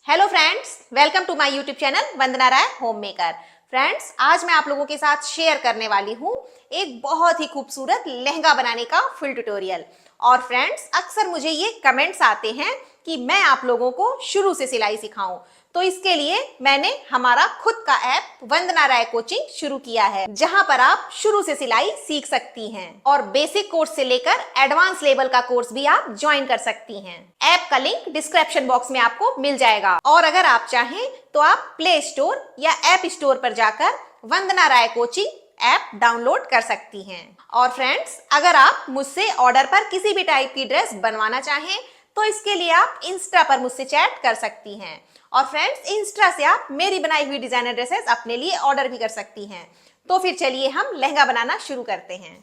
Hello friends, welcome to my YouTube channel Vandana Rai homemaker. Friends, आज मैं आप लोगों के साथ शेयर करने वाली हूँ एक बहुत ही खूबसूरत लहंगा बनाने का फुल ट्यूटोरियल। और फ्रेंड्स, अक्सर मुझे ये कमेंट्स आते हैं कि मैं आप लोगों को शुरू से सिलाई सिखाऊं, तो इसके लिए मैंने हमारा खुद का ऐप वंदना राय कोचिंग शुरू किया है, जहां पर आप शुरू से सिलाई सीख सकती हैं और बेसिक कोर्स से लेकर एडवांस लेवल का कोर्स भी आप ज्वाइन कर सकती हैं। ऐप का लिंक डिस्क्रिप्शन बॉक्स में आपको मिल जाएगा और अगर आप चाहें तो आप प्ले स्टोर या ऐप स्टोर पर जाकर वंदना राय कोचिंग ऐप डाउनलोड कर सकती हैं। और फ्रेंड्स, अगर आप मुझसे ऑर्डर पर किसी भी टाइप की ड्रेस बनवाना चाहें तो इसके लिए आप इंस्टा पर मुझसे चैट कर सकती हैं। और फ्रेंड्स, इंस्टा से आप मेरी बनाई हुई डिजाइनर ड्रेसेस अपने लिए ऑर्डर भी कर सकती हैं। तो फिर चलिए हम लहंगा बनाना शुरू करते हैं।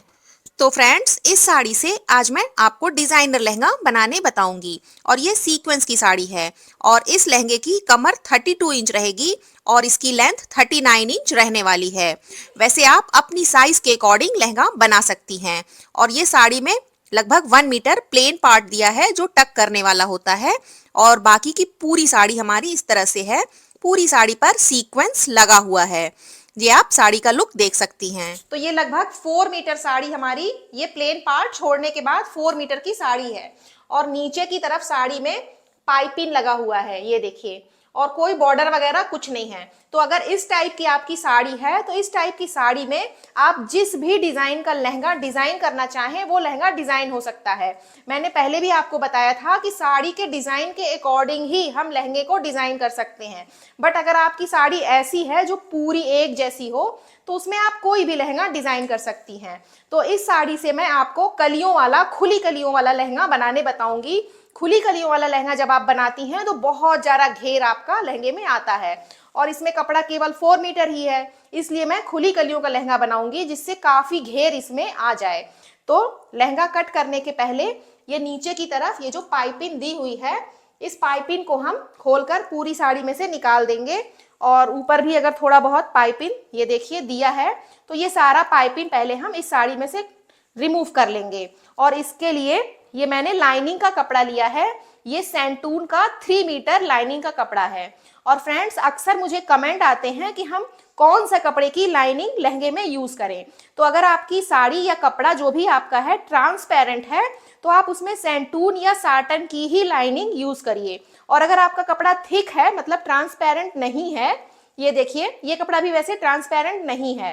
तो फ्रेंड्स, इस साड़ी से आज मैं आपको डिजाइनर लहंगा बनाने बताऊंगी और ये सीक्वेंस की साड़ी है और इस लहंगे की कमर 32 इंच रहेगी और इसकी लेंथ 39 इंच रहने वाली है। वैसे आप अपनी साइज के अकॉर्डिंग लहंगा बना सकती हैं और ये साड़ी में लगभग 1 मीटर प्लेन पार्ट दिया है जो टक करने वाला होता है और बाकी की पूरी साड़ी हमारी इस तरह से है। पूरी साड़ी पर सीक्वेंस लगा हुआ है। ये आप साड़ी का लुक देख सकती हैं। तो ये लगभग 4 मीटर साड़ी हमारी, ये प्लेन पार्ट छोड़ने के बाद 4 मीटर की साड़ी है और नीचे की तरफ साड़ी में पाइपिंग लगा हुआ है, ये देखिए, और कोई बॉर्डर वगैरह कुछ नहीं है। तो अगर इस टाइप की आपकी साड़ी है तो इस टाइप की साड़ी में आप जिस भी डिजाइन का लहंगा डिजाइन करना चाहें वो लहंगा डिजाइन हो सकता है। मैंने पहले भी आपको बताया था कि साड़ी के डिजाइन के अकॉर्डिंग ही हम लहंगे को डिजाइन कर सकते हैं। बट अगर आपकी साड़ी ऐसी है जो पूरी एक जैसी हो तो उसमें आप कोई भी लहंगा डिजाइन कर सकती हैं। तो इस साड़ी से मैं आपको कलियों वाला, खुली कलियों वाला लहंगा बनाने बताऊंगी। खुली कलियों वाला लहंगा जब आप बनाती हैं तो बहुत ज्यादा घेर आपका लहंगे में आता है और इसमें कपड़ा केवल 4 मीटर ही है, इसलिए मैं खुली कलियों का लहंगा बनाऊंगी जिससे काफी घेर इसमें आ जाए। तो लहंगा कट करने के पहले ये नीचे की तरफ ये जो पाइपिंग दी हुई है, इस पाइपिंग को हम खोलकर पूरी साड़ी में से निकाल देंगे और ऊपर भी अगर थोड़ा बहुत पाइपिंग ये देखिए दिया है तो ये सारा पाइपिंग पहले हम इस साड़ी में से रिमूव कर लेंगे। और इसके लिए ये मैंने लाइनिंग का कपड़ा लिया है, ये सैंटून का 3 मीटर लाइनिंग का कपड़ा है। और फ्रेंड्स, अक्सर मुझे कमेंट आते हैं कि हम कौन सा कपड़े की लाइनिंग लहंगे में यूज करें। तो अगर आपकी साड़ी या कपड़ा जो भी आपका है ट्रांसपेरेंट है तो आप उसमें सैंटून या साटन की ही लाइनिंग यूज करिए। और अगर आपका कपड़ा थिक है, मतलब ट्रांसपेरेंट नहीं है, ये देखिए ये कपड़ा भी वैसे ट्रांसपेरेंट नहीं है,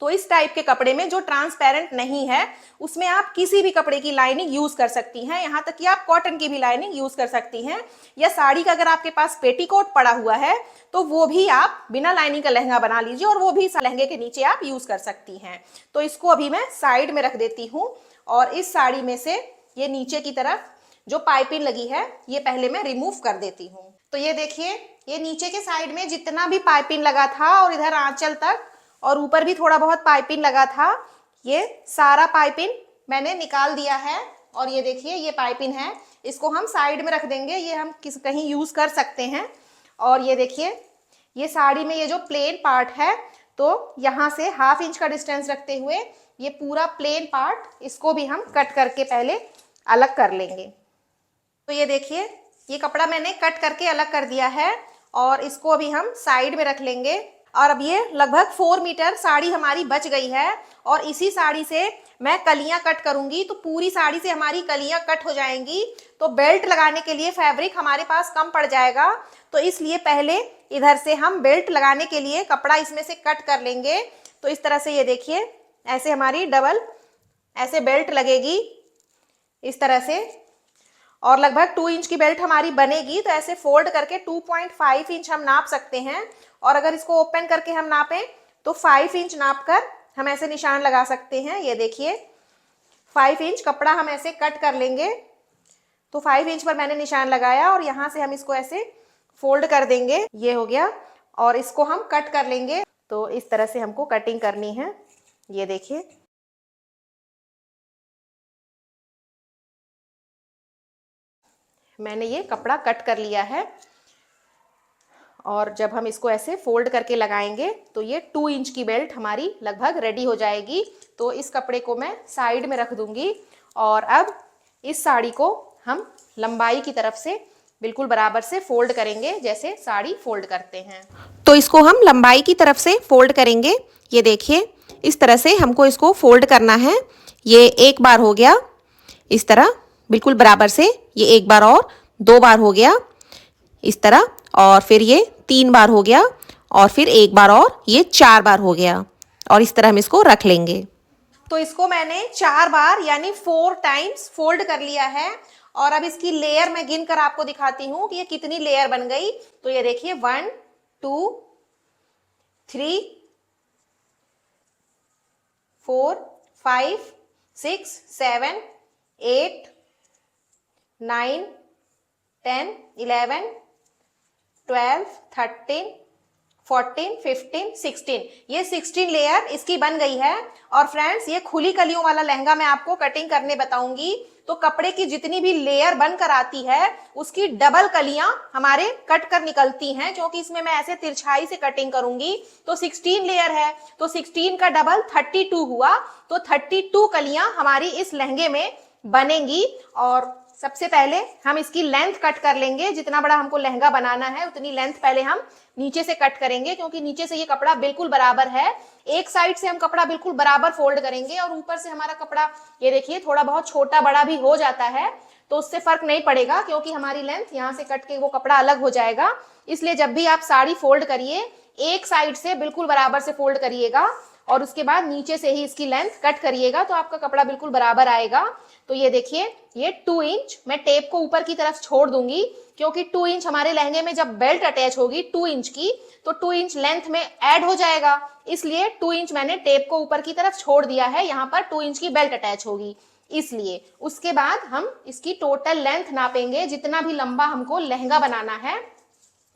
तो इस टाइप के कपड़े में जो ट्रांसपेरेंट नहीं है उसमें आप किसी भी कपड़े की लाइनिंग यूज कर सकती हैं। यहाँ तक कि आप कॉटन की भी लाइनिंग यूज कर सकती हैं या साड़ी का अगर आपके पास पेटीकोट पड़ा हुआ है तो वो भी आप बिना लाइनिंग का लहंगा बना लीजिए और वो भी लहंगे के नीचे आप यूज कर सकती हैं। तो इसको अभी मैं साइड में रख देती हूँ और इस साड़ी में से ये नीचे की तरफ जो पाइपिंग लगी है ये पहले मैं रिमूव कर देती हूँ। तो ये देखिए, ये नीचे के साइड में जितना भी पाइपिंग लगा था और इधर आंचल तक और ऊपर भी थोड़ा बहुत पाइपिंग लगा था, ये सारा पाइपिंग मैंने निकाल दिया है। और ये देखिए ये पाइपिंग है, इसको हम साइड में रख देंगे, ये हम कहीं यूज कर सकते हैं। और ये देखिए ये साड़ी में ये जो प्लेन पार्ट है तो यहाँ से 1/2 इंच का डिस्टेंस रखते हुए ये पूरा प्लेन पार्ट इसको भी हम कट करके पहले अलग कर लेंगे। तो ये देखिए ये कपड़ा मैंने कट करके अलग कर दिया है और इसको अभी हम साइड में रख लेंगे। और अब ये लगभग 4 मीटर साड़ी हमारी बच गई है और इसी साड़ी से मैं कलियां कट करूंगी, तो पूरी साड़ी से हमारी कलियां कट हो जाएंगी। तो बेल्ट लगाने के लिए फैब्रिक हमारे पास कम पड़ जाएगा, तो इसलिए पहले इधर से हम बेल्ट लगाने के लिए कपड़ा इसमें से कट कर लेंगे। तो इस तरह से ये देखिए ऐसे हमारी डबल ऐसे बेल्ट लगेगी इस तरह से और लगभग 2 इंच की बेल्ट हमारी बनेगी। तो ऐसे फोल्ड करके 2.5 इंच हम नाप सकते हैं और अगर इसको ओपन करके हम नापें तो 5 इंच नाप कर हम ऐसे निशान लगा सकते हैं। ये देखिए 5 इंच कपड़ा हम ऐसे कट कर लेंगे। तो 5 इंच पर मैंने निशान लगाया और यहाँ से हम इसको ऐसे फोल्ड कर देंगे, ये हो गया, और इसको हम कट कर लेंगे। तो इस तरह से हमको कटिंग करनी है, ये देखिए। मैंने ये कपड़ा कट कर लिया है और जब हम इसको ऐसे फोल्ड करके लगाएंगे तो ये 2 इंच की बेल्ट हमारी लगभग रेडी हो जाएगी। तो इस कपड़े को मैं साइड में रख दूंगी और अब इस साड़ी को हम लंबाई की तरफ से बिल्कुल बराबर से फोल्ड करेंगे जैसे साड़ी फोल्ड करते हैं। तो इसको हम लंबाई की तरफ से फोल्ड करेंगे। ये देखिए इस तरह से हमको इसको फोल्ड करना है। ये एक बार हो गया इस तरह बिल्कुल बराबर से, ये एक बार और, दो बार हो गया इस तरह, और फिर ये तीन बार हो गया, और फिर एक बार और, ये चार बार हो गया। और इस तरह हम इसको रख लेंगे। तो इसको मैंने 4 बार यानी 4 टाइम्स फोल्ड कर लिया है। और अब इसकी लेयर मैं गिनकर आपको दिखाती हूं कि ये कितनी लेयर बन गई। तो ये देखिए 1 2 3 4 5 6 7 8 9 10 11 12 13 14 15 16, ये 16 लेयर इसकी बन गई है। और फ्रेंड्स ये खुली कलियों वाला लहंगा मैं आपको कटिंग करने बताऊंगी। तो कपड़े की जितनी भी लेयर बनकर आती है उसकी डबल कलियां हमारे कट कर निकलती हैं, क्योंकि इसमें मैं ऐसे तिरछाई से कटिंग करूंगी। तो 16 लेयर है तो 16 का डबल 32 हुआ। तो 32 कलियां हमारी इस लहंगे में बनेंगी। और सबसे पहले हम इसकी लेंथ कट कर लेंगे। जितना बड़ा हमको लहंगा बनाना है उतनी लेंथ पहले हम नीचे से कट करेंगे, क्योंकि नीचे से ये कपड़ा बिल्कुल बराबर है। एक साइड से हम कपड़ा बिल्कुल बराबर फोल्ड करेंगे और ऊपर से हमारा कपड़ा ये देखिए थोड़ा बहुत छोटा बड़ा भी हो जाता है तो उससे फर्क नहीं पड़ेगा, क्योंकि हमारी लेंथ यहाँ से कट के वो कपड़ा अलग हो जाएगा। इसलिए जब भी आप साड़ी फोल्ड करिए एक साइड से बिल्कुल बराबर से फोल्ड करिएगा और उसके बाद नीचे से ही इसकी लेंथ कट करिएगा तो आपका कपड़ा बिल्कुल बराबर आएगा। तो ये देखिए ये 2 इंच मैं टेप को ऊपर की तरफ छोड़ दूंगी, क्योंकि 2 इंच हमारे लहंगे में जब बेल्ट अटैच होगी 2 इंच की तो 2 इंच लेंथ में ऐड हो जाएगा। इसलिए 2 इंच मैंने टेप को ऊपर की तरफ छोड़ दिया है, यहाँ पर 2 इंच की बेल्ट अटैच होगी इसलिए। उसके बाद हम इसकी टोटल लेंथ नापेंगे। जितना भी लंबा हमको लहंगा बनाना है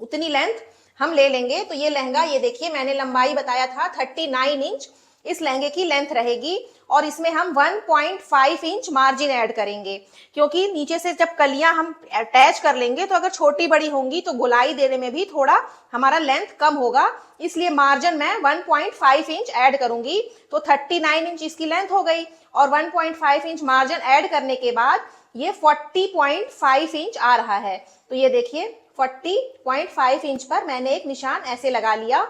उतनी लेंथ हम ले लेंगे। तो ये लहंगा ये देखिए मैंने लंबाई बताया था 39 इंच इस लहंगे की लेंथ रहेगी। और इसमें हम 1.5 इंच मार्जिन ऐड करेंगे, क्योंकि नीचे से जब कलियां हम अटैच कर लेंगे तो अगर छोटी बड़ी होंगी तो गोलाई देने में भी थोड़ा हमारा लेंथ कम होगा। इसलिए मार्जिन मैं 1.5 इंच ऐड करूंगी। तो 39 इंच इसकी लेंथ हो गई और 1.5 इंच मार्जिन ऐड करने के बाद ये 40.5 इंच आ रहा है। तो ये देखिए 40.5 इंच पर मैंने एक निशान ऐसे लगा लिया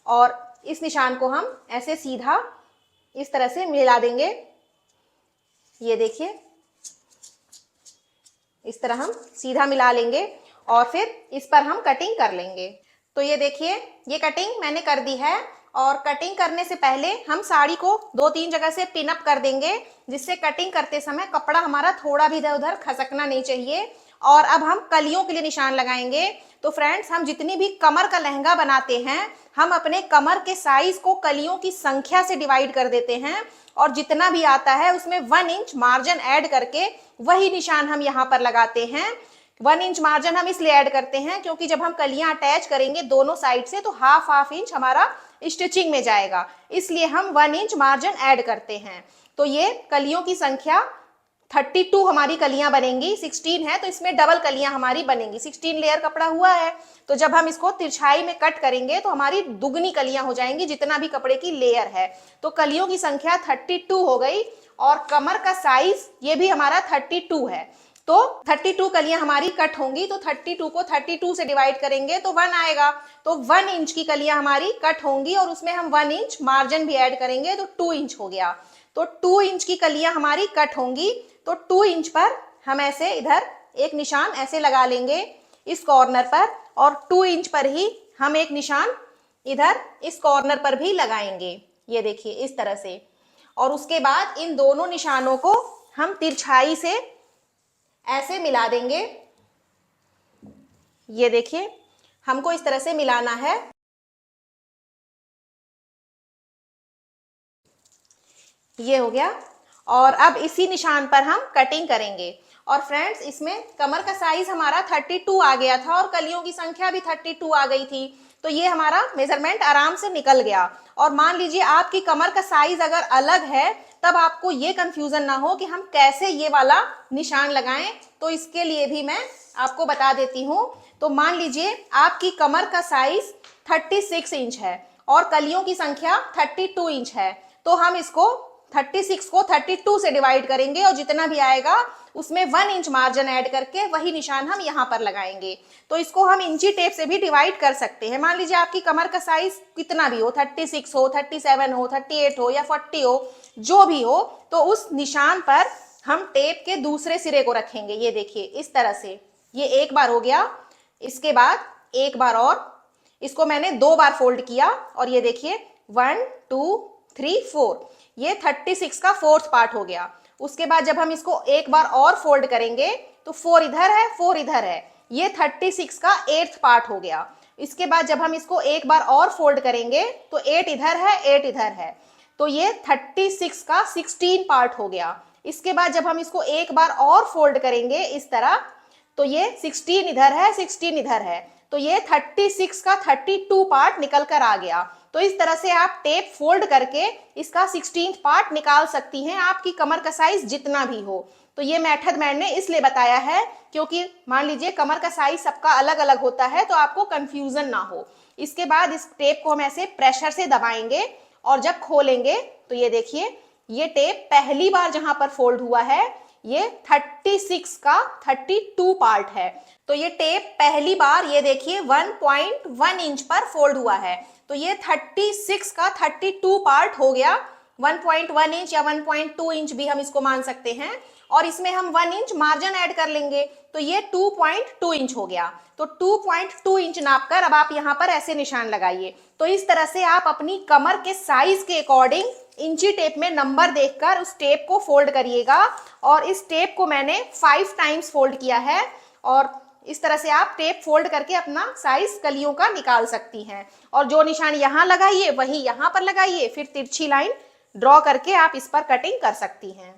और इस निशान को हम ऐसे सीधा इस तरह से मिला देंगे। ये देखिए इस तरह हम सीधा मिला लेंगे और फिर इस पर हम कटिंग कर लेंगे। तो ये देखिए ये कटिंग मैंने कर दी है। और कटिंग करने से पहले हम साड़ी को 2-3 जगह से पिन अप कर देंगे, जिससे कटिंग करते समय कपड़ा हमारा थोड़ा भी इधर उधर खसकना नहीं चाहिए। और अब हम कलियों के लिए निशान लगाएंगे। तो फ्रेंड्स हम जितनी भी कमर का लहंगा बनाते हैं हम अपने कमर के साइज को कलियों की संख्या से डिवाइड कर देते हैं और जितना भी आता है उसमें 1 इंच मार्जिन ऐड करके वही निशान हम यहाँ पर लगाते हैं। 1 इंच मार्जिन हम इसलिए ऐड करते हैं क्योंकि जब हम कलियां अटैच करेंगे दोनों साइड से तो हाफ इंच हमारा स्टिचिंग में जाएगा, इसलिए हम 1 इंच मार्जिन ऐड करते हैं। तो ये कलियों की संख्या 32 हमारी कलियां बनेंगी। 16 है तो इसमें डबल कलियां हमारी बनेंगी। 16 लेयर कपड़ा हुआ है तो जब हम इसको तिरछाई में कट करेंगे तो हमारी दुगनी कलियां हो जाएंगी जितना भी कपड़े की लेयर है। तो कलियों की संख्या 32 हो गई और कमर का साइज ये भी हमारा 32 है। तो 32 कलियां हमारी कट होंगी। तो 32 को 32 से डिवाइड करेंगे तो 1 आएगा। तो 1 इंच की कलियां हमारी कट होंगी और उसमें हम 1 इंच मार्जिन भी ऐड करेंगे तो 2 इंच हो गया। तो 2 इंच की कलियां हमारी कट होंगी। तो 2 इंच पर हम ऐसे इधर एक निशान ऐसे लगा लेंगे इस कॉर्नर पर और 2 इंच पर ही हम एक निशान इधर इस कॉर्नर पर भी लगाएंगे। ये देखिए इस तरह से। और उसके बाद इन दोनों निशानों को हम तिरछाई से ऐसे मिला देंगे। ये देखिए हमको इस तरह से मिलाना है। ये हो गया और अब इसी निशान पर हम कटिंग करेंगे। और फ्रेंड्स इसमें कमर का साइज हमारा 32 आ गया था और कलियों की संख्या भी 32 आ गई थी। तो ये हमारा मेजरमेंट आराम से निकल गया। और मान लीजिए आपकी कमर का साइज अगर अलग है तब आपको ये कंफ्यूजन ना हो कि हम कैसे ये वाला निशान लगाएं, तो इसके लिए भी मैं आपको बता देती हूँ। तो मान लीजिए आपकी कमर का साइज 36 इंच है और कलियों की संख्या 32 इंच है, तो हम इसको 36 को 32 से डिवाइड करेंगे और जितना भी आएगा उसमें 1 इंच मार्जिन ऐड करके वही निशान हम यहाँ पर लगाएंगे। तो इसको हम इंची टेप से भी डिवाइड कर सकते हैं। मान लीजिए आपकी कमर का साइज कितना भी हो, 36 हो, 37 हो, 38 हो या 40 हो, जो भी हो, तो उस निशान पर हम टेप के दूसरे सिरे को रखेंगे। ये देखिए इस तरह से, ये एक बार हो गया। इसके बाद एक बार और, इसको मैंने 2 बार फोल्ड किया और ये देखिए 1 2 3 4, ये 36 का 4th पार्ट हो गया। उसके बाद जब हम इसको एक बार और फोल्ड करेंगे तो 4 इधर है, 4 इधर है, ये 36 का 8th पार्ट हो गया। इसके बाद जब हम इसको एक बार और फोल्ड करेंगे तो 8 इधर है, 8 इधर है, तो ये 36 का 16 पार्ट हो गया। इसके बाद जब हम इसको एक बार और फोल्ड करेंगे इस तरह, तो ये 16 इधर है, 16 इधर है, तो ये 36 का 32 पार्ट निकल कर आ गया। तो इस तरह से आप टेप फोल्ड करके इसका 16th पार्ट निकाल सकती हैं, आपकी कमर का साइज जितना भी हो। तो ये मेथड मैंने इसलिए बताया है क्योंकि मान लीजिए कमर का साइज सबका अलग अलग होता है, तो आपको कंफ्यूजन ना हो। इसके बाद इस टेप को हम ऐसे प्रेशर से दबाएंगे और जब खोलेंगे तो ये देखिए, ये टेप पहली बार जहां पर फोल्ड हुआ है ये 36 का 32 पार्ट है। तो ये टेप पहली बार ये देखिए 1.1 इंच पर फोल्ड हुआ है, तो ये 36 का 32 पार्ट हो गया। 1.1 इंच या 1.2 इंच भी हम इसको मान सकते हैं, और इसमें हम 1 इंच मार्जिन ऐड कर लेंगे तो ये 2.2 इंच हो गया। तो 2.2 इंच नापकर अब आप यहाँ पर ऐसे निशान लगाइए। तो इस तरह से आप अपनी कमर के साइज के अकॉर्डिंग इंची टेप में नंबर देखकर उस टेप को फोल्ड करिएगा। और इस टेप को मैंने 5 टाइम्स फोल्ड किया है, और इस तरह से आप टेप फोल्ड करके अपना साइज कलियों का निकाल सकती हैं। और जो निशान यहाँ लगाइए वही यहाँ पर लगाइए, फिर तिरछी लाइन ड्रॉ करके आप इस पर कटिंग कर सकती हैं।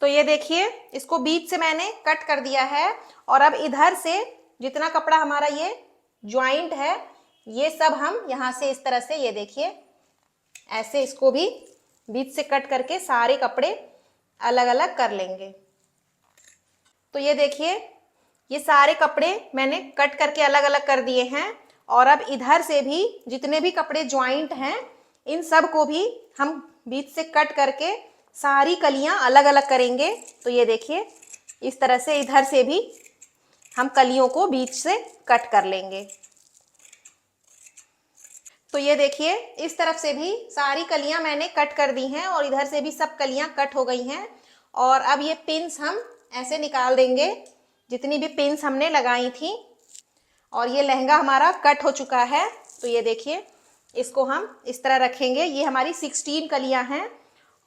तो ये देखिए, इसको बीच से मैंने कट कर दिया है, और अब इधर से जितना कपड़ा हमारा ये ज्वाइंट है ये सब हम यहाँ से इस तरह से, ये देखिए ऐसे इसको भी बीच से कट करके सारे कपड़े अलग अलग कर लेंगे। तो ये देखिए, ये सारे कपड़े मैंने कट करके अलग अलग कर दिए हैं, और अब इधर से भी जितने भी कपड़े ज्वाइंट हैं इन सब को भी हम बीच से कट करके सारी कलियां अलग अलग करेंगे। तो ये देखिए, इस तरह से इधर से भी हम कलियों को बीच से कट कर लेंगे। तो ये देखिए, इस तरफ से भी सारी कलियां मैंने कट कर दी हैं, और इधर से भी सब कलियां कट हो गई हैं। और अब ये पिन्स हम ऐसे निकाल देंगे, जितनी भी पिन्स हमने लगाई थी। और ये लहंगा हमारा कट हो चुका है। तो ये देखिए, इसको हम इस तरह रखेंगे। ये हमारी 16 कलियां हैं,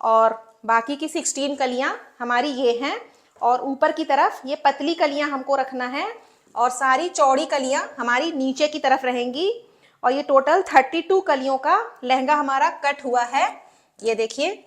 और बाकी की 16 कलियां हमारी ये हैं, और ऊपर की तरफ ये पतली कलियां हमको रखना है, और सारी चौड़ी कलियां हमारी नीचे की तरफ रहेंगी। और ये टोटल 32 कलियों का लहंगा हमारा कट हुआ है, ये देखिए।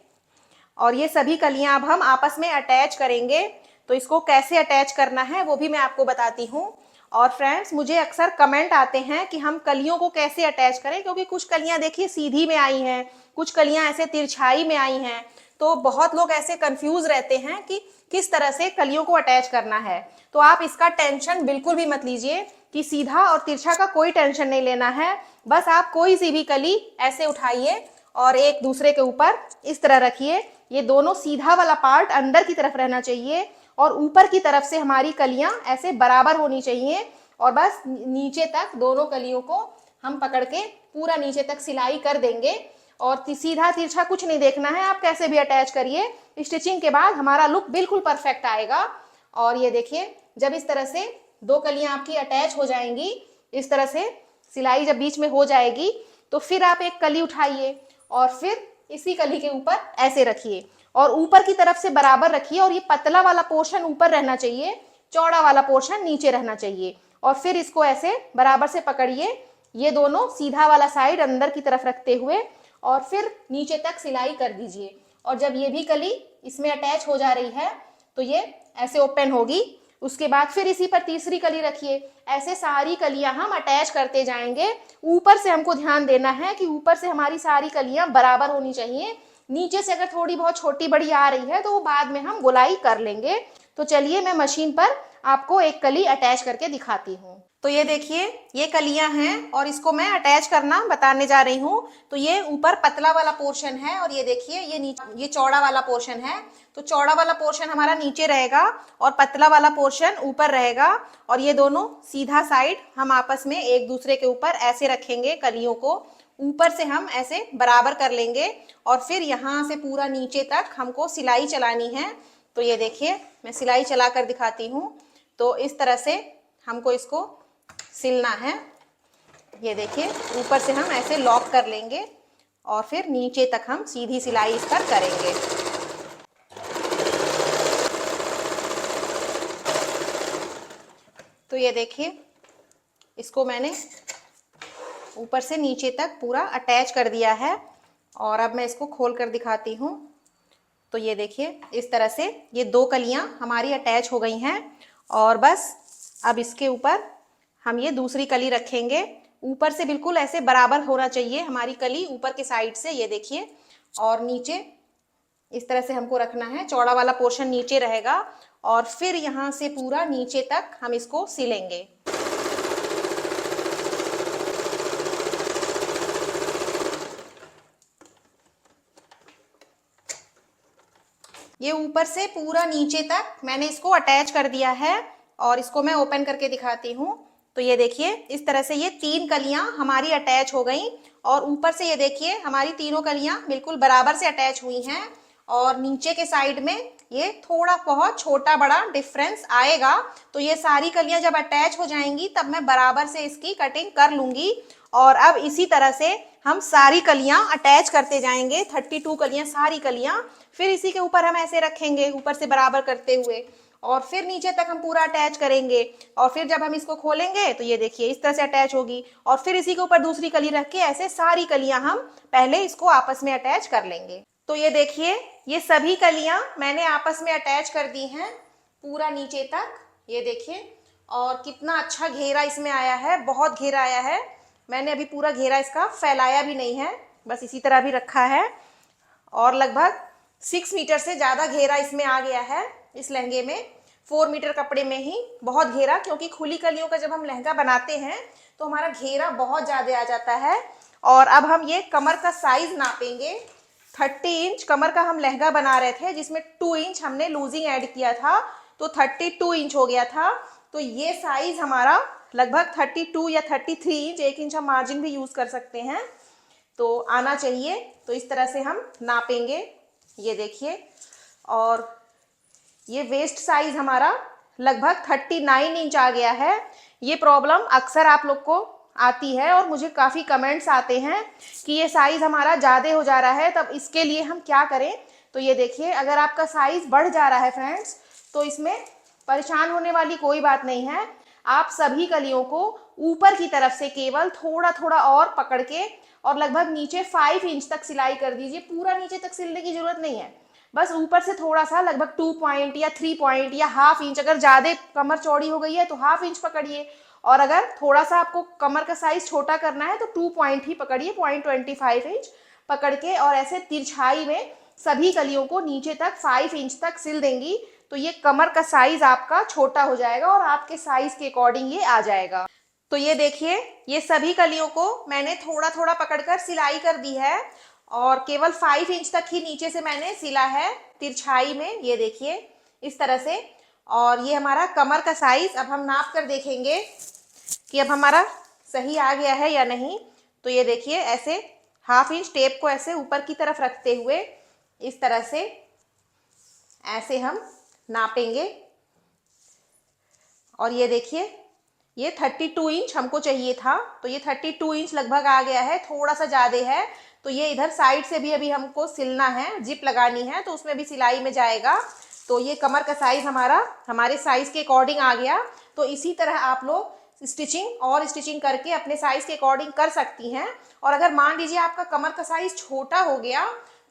और ये सभी कलियां अब हम आपस में अटैच करेंगे। तो इसको कैसे अटैच करना है वो भी मैं आपको बताती हूँ। और फ्रेंड्स, मुझे अक्सर कमेंट आते हैं कि हम कलियों को कैसे अटैच करें, क्योंकि कुछ कलियां देखिए सीधी में आई हैं, कुछ कलियां ऐसे तिरछाई में आई हैं। तो बहुत लोग ऐसे कंफ्यूज रहते हैं कि किस तरह से कलियों को अटैच करना है। तो आप इसका टेंशन बिल्कुल भी मत लीजिए कि सीधा और तिरछा का कोई टेंशन नहीं लेना है। बस आप कोई सी भी कली ऐसे उठाइए और एक दूसरे के ऊपर इस तरह रखिए। ये दोनों सीधा वाला पार्ट अंदर की तरफ रहना चाहिए, और ऊपर की तरफ से हमारी कलियां ऐसे बराबर होनी चाहिए। और बस नीचे तक दोनों कलियों को हम पकड़ के पूरा नीचे तक सिलाई कर देंगे, और सीधा तिरछा कुछ नहीं देखना है। आप कैसे भी अटैच करिए, स्टिचिंग के बाद हमारा लुक बिल्कुल परफेक्ट आएगा। और ये देखिए, जब इस तरह से दो कलियां आपकी अटैच हो जाएंगी, इस तरह से सिलाई जब बीच में हो जाएगी, तो फिर आप एक कली उठाइए और फिर इसी कली के ऊपर ऐसे रखिए, और ऊपर की तरफ से बराबर रखिए। और ये पतला वाला पोर्शन ऊपर रहना चाहिए, चौड़ा वाला पोर्शन नीचे रहना चाहिए। और फिर इसको ऐसे बराबर से पकड़िए, ये दोनों सीधा वाला साइड अंदर की तरफ रखते हुए, और फिर नीचे तक सिलाई कर दीजिए। और जब ये भी कली इसमें अटैच हो जा रही है तो ये ऐसे ओपन होगी। उसके बाद फिर इसी पर तीसरी कली रखिए। ऐसे सारी कलियां हम अटैच करते जाएंगे। ऊपर से हमको ध्यान देना है कि ऊपर से हमारी सारी कलियां बराबर होनी चाहिए। नीचे से अगर थोड़ी बहुत छोटी बड़ी आ रही है तो वो बाद में हम गोलाई कर लेंगे। तो चलिए, मैं मशीन पर आपको एक कली अटैच करके दिखाती हूँ। तो ये देखिए ये कलियां हैं और इसको मैं अटैच करना बताने जा रही हूँ। तो ये ऊपर पतला वाला पोर्शन है और ये देखिए ये चौड़ा वाला पोर्शन है। तो चौड़ा वाला पोर्शन हमारा नीचे रहेगा और पतला वाला पोर्शन ऊपर रहेगा और ये दोनों सीधा साइड हम आपस में एक दूसरे के ऊपर ऐसे रखेंगे। कलियों को ऊपर से हम ऐसे बराबर कर लेंगे और फिर यहाँ से पूरा नीचे तक हमको सिलाई चलानी है। तो ये देखिए मैं सिलाई चला कर दिखाती हूँ। तो इस तरह से हमको इसको सिलना है। ये देखिए ऊपर से हम ऐसे लॉक कर लेंगे और फिर नीचे तक हम सीधी सिलाई इस पर करेंगे। तो ये देखिए इसको मैंने ऊपर से नीचे तक पूरा अटैच कर दिया है और अब मैं इसको खोल कर दिखाती हूँ। तो ये देखिए इस तरह से ये दो कलियां हमारी अटैच हो गई हैं और बस अब इसके ऊपर हम ये दूसरी कली रखेंगे। ऊपर से बिल्कुल ऐसे बराबर होना चाहिए हमारी कली ऊपर के साइड से, ये देखिए। और नीचे इस तरह से हमको रखना है, चौड़ा वाला पोर्शन नीचे रहेगा और फिर यहाँ से पूरा नीचे तक हम इसको सिलेंगे। ये ऊपर से पूरा नीचे तक मैंने इसको अटैच कर दिया है और इसको मैं ओपन करके दिखाती हूँ। तो ये देखिए इस तरह से ये तीन कलियां हमारी अटैच हो गई और ऊपर से ये देखिए हमारी तीनों कलियां बिल्कुल बराबर से अटैच हुई हैं और नीचे के साइड में ये थोड़ा बहुत छोटा बड़ा डिफरेंस आएगा। तो ये सारी कलियां जब अटैच हो जाएंगी तब मैं बराबर से इसकी कटिंग कर लूंगी और अब इसी तरह से हम सारी कलियां अटैच करते जाएंगे, 32 कलियां सारी कलियां। फिर इसी के ऊपर हम ऐसे रखेंगे ऊपर से बराबर करते हुए और फिर नीचे तक हम पूरा अटैच करेंगे और फिर जब हम इसको खोलेंगे तो ये देखिए इस तरह से अटैच होगी और फिर इसी के ऊपर दूसरी कली रख के ऐसे सारी कलियां हम पहले इसको आपस में अटैच कर लेंगे। तो ये देखिए ये सभी कलियां मैंने आपस में अटैच कर दी हैं पूरा नीचे तक, ये देखिए। और कितना अच्छा घेरा इसमें आया है, बहुत घेरा आया है। मैंने अभी पूरा घेरा इसका फैलाया भी नहीं है, बस इसी तरह भी रखा है और लगभग 6 मीटर से ज़्यादा घेरा इसमें आ गया है इस लहंगे में। 4 मीटर कपड़े में ही बहुत घेरा, क्योंकि खुली कलियों का जब हम लहंगा बनाते हैं तो हमारा घेरा बहुत ज़्यादा आ जाता है। और अब हम ये कमर का साइज नापेंगे। 30 इंच कमर का हम लहंगा बना रहे थे जिसमें 2 इंच हमने लूजिंग ऐड किया था, तो 32 इंच हो गया था। तो ये साइज हमारा लगभग 32 या 33 इंच, 1 इंच हम मार्जिन भी यूज़ कर सकते हैं, तो आना चाहिए। तो इस तरह से हम नापेंगे, ये देखिए। और ये वेस्ट साइज हमारा लगभग 39 इंच आ गया है। ये प्रॉब्लम अक्सर आप लोग को आती है और मुझे काफ़ी कमेंट्स आते हैं कि ये साइज़ हमारा ज़्यादा हो जा रहा है, तब इसके लिए हम क्या करें। तो ये देखिए अगर आपका साइज़ बढ़ जा रहा है फ्रेंड्स, तो इसमें परेशान होने वाली कोई बात नहीं है। आप सभी कलियों को ऊपर की तरफ से केवल थोड़ा थोड़ा और पकड़ के और लगभग नीचे 5 इंच तक सिलाई कर दीजिए। पूरा नीचे तक सिलने की जरूरत नहीं है, बस ऊपर से थोड़ा सा लगभग 2 पॉइंट या 3 पॉइंट या हाफ इंच, अगर ज़्यादा कमर चौड़ी हो गई है तो हाफ इंच पकड़िए और अगर थोड़ा सा आपको कमर का साइज छोटा करना है तो 2 पॉइंट ही पकड़िए, 0.25 इंच पकड़ के और ऐसे तिरछाई में सभी कलियों को नीचे तक 5 इंच तक सिल देंगी। तो ये कमर का साइज आपका छोटा हो जाएगा और आपके साइज के अकॉर्डिंग ये आ जाएगा। तो ये देखिए ये सभी कलियों को मैंने थोड़ा थोड़ा पकड़कर सिलाई कर दी है और केवल 5 इंच तक ही नीचे से मैंने सिला है तिरछाई में, ये देखिए इस तरह से। और ये हमारा कमर का साइज अब हम नाप कर देखेंगे कि अब हमारा सही आ गया है या नहीं। तो ये देखिए ऐसे हाफ इंच टेप को ऐसे ऊपर की तरफ रखते हुए इस तरह से ऐसे हम नापेंगे और ये देखिए ये 32 इंच हमको चाहिए था, तो ये 32 इंच लगभग आ गया है, थोड़ा सा ज़्यादा है। तो ये इधर साइड से भी अभी हमको सिलना है, जिप लगानी है, तो उसमें भी सिलाई में जाएगा। तो ये कमर का साइज हमारा हमारे साइज के अकॉर्डिंग आ गया। तो इसी तरह आप लोग स्टिचिंग करके अपने साइज के अकॉर्डिंग कर सकती हैं। और अगर मान लीजिए आपका कमर का साइज छोटा हो गया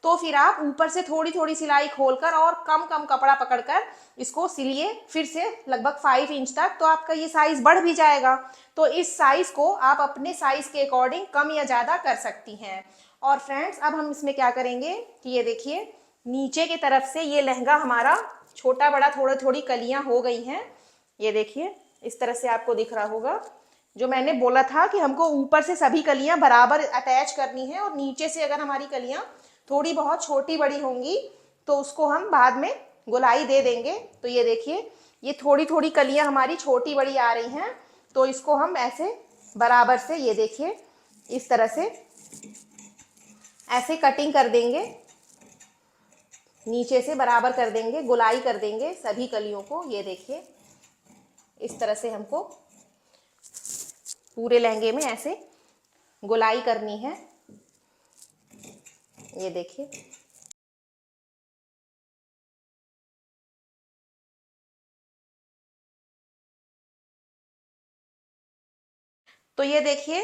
तो फिर आप ऊपर से थोड़ी थोड़ी सिलाई खोलकर और कम कम कपड़ा पकड़कर इसको सिलिए फिर से लगभग 5 इंच तक, तो आपका ये साइज बढ़ भी जाएगा। तो इस साइज को आप अपने साइज के अकॉर्डिंग कम या ज़्यादा कर सकती हैं। और फ्रेंड्स अब हम इसमें क्या करेंगे कि ये देखिए नीचे की तरफ से ये लहंगा हमारा छोटा बड़ा थोड़ी थोड़ी कलियां हो गई हैं, ये देखिए इस तरह से आपको दिख रहा होगा। जो मैंने बोला था कि हमको ऊपर से सभी कलियां बराबर अटैच करनी है और नीचे से अगर हमारी कलियां थोड़ी बहुत छोटी बड़ी होंगी तो उसको हम बाद में गोलाई दे देंगे। तो ये देखिए, ये थोड़ी थोड़ी कलियां हमारी छोटी बड़ी आ रही हैं, तो इसको हम ऐसे बराबर से, ये देखिए इस तरह से ऐसे कटिंग कर देंगे, नीचे से बराबर कर देंगे, गोलाई कर देंगे सभी कलियों को। ये देखिए इस तरह से हमको पूरे लहंगे में ऐसे गोलाई करनी है। ये देखिए, तो ये देखिए,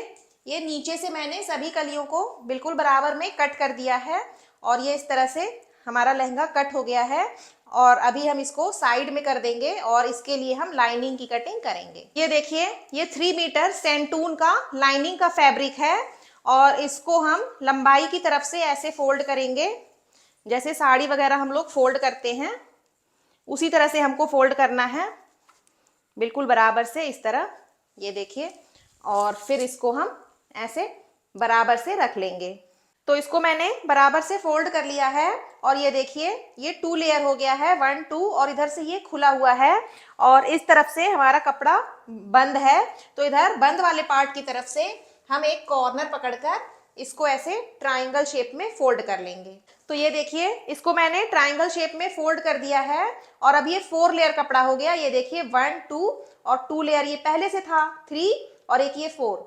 ये नीचे से मैंने सभी कलियों को बिल्कुल बराबर में कट कर दिया है और ये इस तरह से हमारा लहंगा कट हो गया है। और अभी हम इसको साइड में कर देंगे और इसके लिए हम लाइनिंग की कटिंग करेंगे। ये देखिए, ये 3 मीटर सेंटून का लाइनिंग का फैब्रिक है और इसको हम लंबाई की तरफ से ऐसे फोल्ड करेंगे, जैसे साड़ी वगैरह हम लोग फोल्ड करते हैं उसी तरह से हमको फोल्ड करना है, बिल्कुल बराबर से इस तरह। ये देखिए, और फिर इसको हम ऐसे बराबर से रख लेंगे। तो इसको मैंने बराबर से फोल्ड कर लिया है और ये देखिए, ये 2 लेयर हो गया है, 1 2, और इधर से ये खुला हुआ है और इस तरफ से हमारा कपड़ा बंद है। तो इधर बंद वाले पार्ट की तरफ से हम एक कॉर्नर पकड़कर इसको ऐसे ट्राइंगल शेप में फोल्ड कर लेंगे। तो ये देखिए, इसको मैंने ट्राइंगल शेप में फोल्ड कर दिया है और अब ये 4 लेयर कपड़ा हो गया। ये देखिए 1 2 और 2 लेयर ये पहले से था 3 और एक ये 4।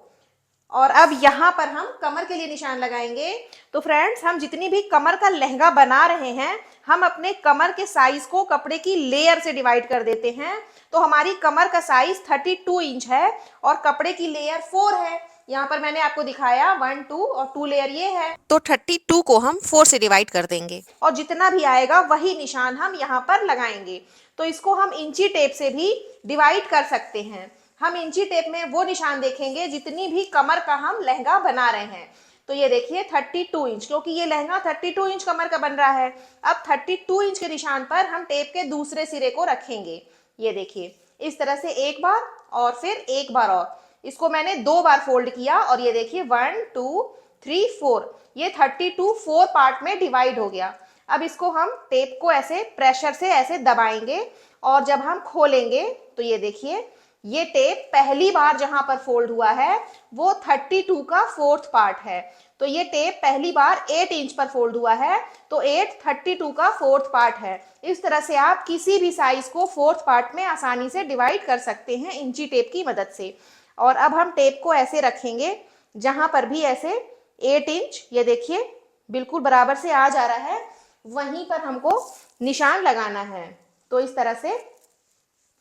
और अब यहाँ पर हम कमर के लिए निशान लगाएंगे। तो फ्रेंड्स, हम जितनी भी कमर का लहंगा बना रहे हैं, हम अपने कमर के साइज को कपड़े की लेयर से डिवाइड कर देते हैं। तो हमारी कमर का साइज 32 इंच है और कपड़े की लेयर 4 है। यहाँ पर मैंने आपको दिखाया 1 2 और 2 लेयर ये है, तो 32 को हम 4 से डिवाइड कर देंगे और जितना भी आएगा वही निशान हम यहाँ पर लगाएंगे। तो इसको हम इंची टेप से भी डिवाइड कर सकते हैं। हम इंची टेप में वो निशान देखेंगे जितनी भी कमर का हम लहंगा बना रहे हैं। तो ये देखिए 32 इंच, क्योंकि ये लहंगा 32 इंच कमर का बन रहा है। अब 32 इंच के निशान पर हम टेप के दूसरे सिरे को रखेंगे। ये देखिए, इस तरह से एक बार और फिर एक बार, और इसको मैंने 2 बार फोल्ड किया और ये देखिए 1 2 3 4, ये 32 4 पार्ट में डिवाइड हो गया। अब इसको हम टेप को ऐसे प्रेशर से ऐसे दबाएंगे और जब हम खोलेंगे तो ये देखिए, ये टेप पहली बार जहां पर फोल्ड हुआ है वो 32 का 4th पार्ट है। तो ये टेप पहली बार 8 इंच पर फोल्ड हुआ है, तो 8 32 का 4th पार्ट है। इस तरह से आप किसी भी साइज को 4th पार्ट में आसानी से डिवाइड कर सकते हैं इंची टेप की मदद से। और अब हम टेप को ऐसे रखेंगे जहां पर भी ऐसे 8 इंच, ये देखिए बिल्कुल बराबर से आ जा रहा है, वहीं पर हमको निशान लगाना है। तो इस तरह से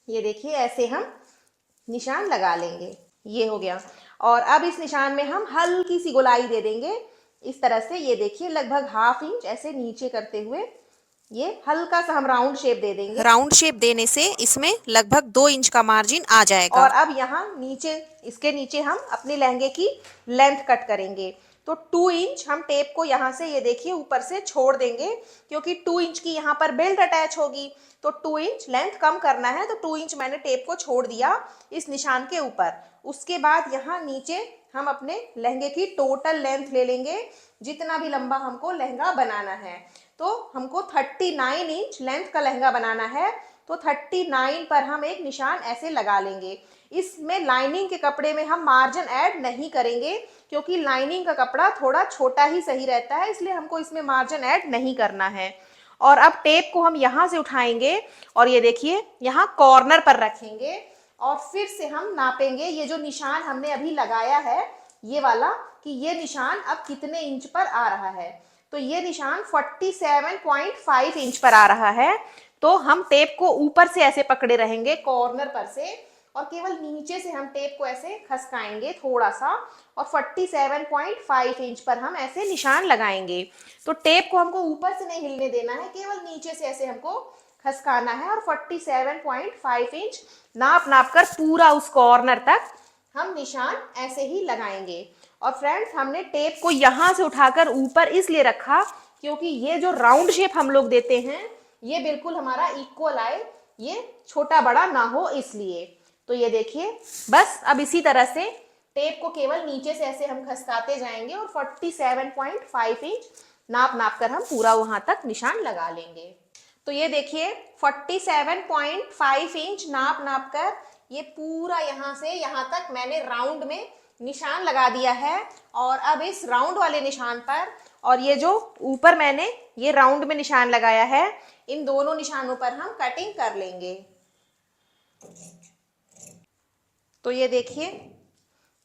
ये देखिए, ऐसे हम निशान लगा लेंगे। ये हो गया। और अब इस निशान में हम हल्की सी गोलाई दे देंगे इस तरह से। ये देखिए, लगभग ½ इंच ऐसे नीचे करते हुए ये हल्का सा हम राउंड शेप दे देंगे। राउंड शेप देने से इसमें लगभग 2 इंच का मार्जिन आ जाएगा। और अब यहाँ नीचे, इसके नीचे हम अपने लहंगे की लेंथ कट करेंगे। तो 2 इंच हम टेप को यहाँ से, ये देखिए, ऊपर से छोड़ देंगे, क्योंकि 2 इंच की यहाँ पर बेल्ट अटैच होगी। तो 2 इंच लेंथ कम करना है, तो 2 इंच मैंने टेप को छोड़ दिया इस निशान के ऊपर। उसके बाद यहाँ नीचे हम अपने लहंगे की टोटल लेंथ ले लेंगे, जितना भी लंबा हमको लहंगा बनाना है। तो हमको 39 इंच लेंथ का लहंगा बनाना है, तो 39 पर हम एक निशान ऐसे लगा लेंगे। इसमें लाइनिंग के कपड़े में हम मार्जिन ऐड नहीं करेंगे, क्योंकि लाइनिंग का कपड़ा थोड़ा छोटा ही सही रहता है, इसलिए हमको इसमें मार्जिन ऐड नहीं करना है। और अब टेप को हम यहाँ से उठाएंगे और ये देखिए, यहाँ कॉर्नर पर रखेंगे और फिर से हम नापेंगे ये जो निशान हमने अभी लगाया है, ये वाला, कि ये निशान अब कितने इंच पर आ रहा है। तो ये निशान 47.5 इंच पर आ रहा है। तो हम टेप को ऊपर से ऐसे पकड़े रहेंगे कॉर्नर पर से, और केवल नीचे से हम टेप को ऐसे खसकाएंगे थोड़ा सा, और 47.5 इंच पर हम ऐसे निशान लगाएंगे। तो टेप को हमको ऊपर से नहीं हिलने देना है, केवल नीचे से ऐसे हमको खसकाना है और 47.5 इंच नाप कर पूरा उस कॉर्नर तक हम निशान ऐसे ही लगाएंगे। और फ्रेंड्स, हमने टेप को यहाँ से उठाकर ऊपर इसलिए रखा क्योंकि ये जो राउंड शेप हम लोग देते हैं ये बिल्कुल हमारा इक्वल आए, ये छोटा बड़ा ना हो इसलिए। तो ये देखिए, बस अब इसी तरह से टेप को केवल नीचे से ऐसे हम खसकाते जाएंगे और 47.5 इंच नाप नाप कर हम पूरा वहां तक निशान लगा लेंगे। तो ये देखिए 47.5 इंच नाप नाप कर ये पूरा यहाँ से यहाँ तक मैंने राउंड में निशान लगा दिया है। और अब इस राउंड वाले निशान पर और ये जो ऊपर मैंने ये राउंड में निशान लगाया है, इन दोनों निशानों पर हम कटिंग कर लेंगे। तो ये देखिए,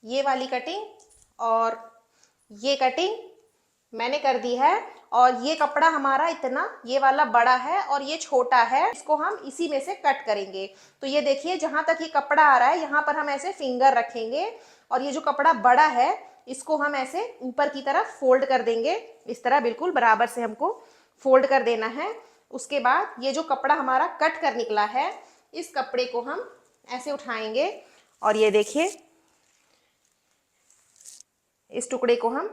ये वाली कटिंग और ये कटिंग मैंने कर दी है। और ये कपड़ा हमारा इतना, ये वाला बड़ा है और ये छोटा है, इसको हम इसी में से कट करेंगे। तो ये देखिए, जहां तक ये कपड़ा आ रहा है यहाँ पर हम ऐसे फिंगर रखेंगे और ये जो कपड़ा बड़ा है इसको हम ऐसे ऊपर की तरफ फोल्ड कर देंगे। इस तरह बिल्कुल बराबर से हमको फोल्ड कर देना है। उसके बाद ये जो कपड़ा हमारा कट कर निकला है, इस कपड़े को हम ऐसे उठाएंगे और ये देखिए, इस टुकड़े को हम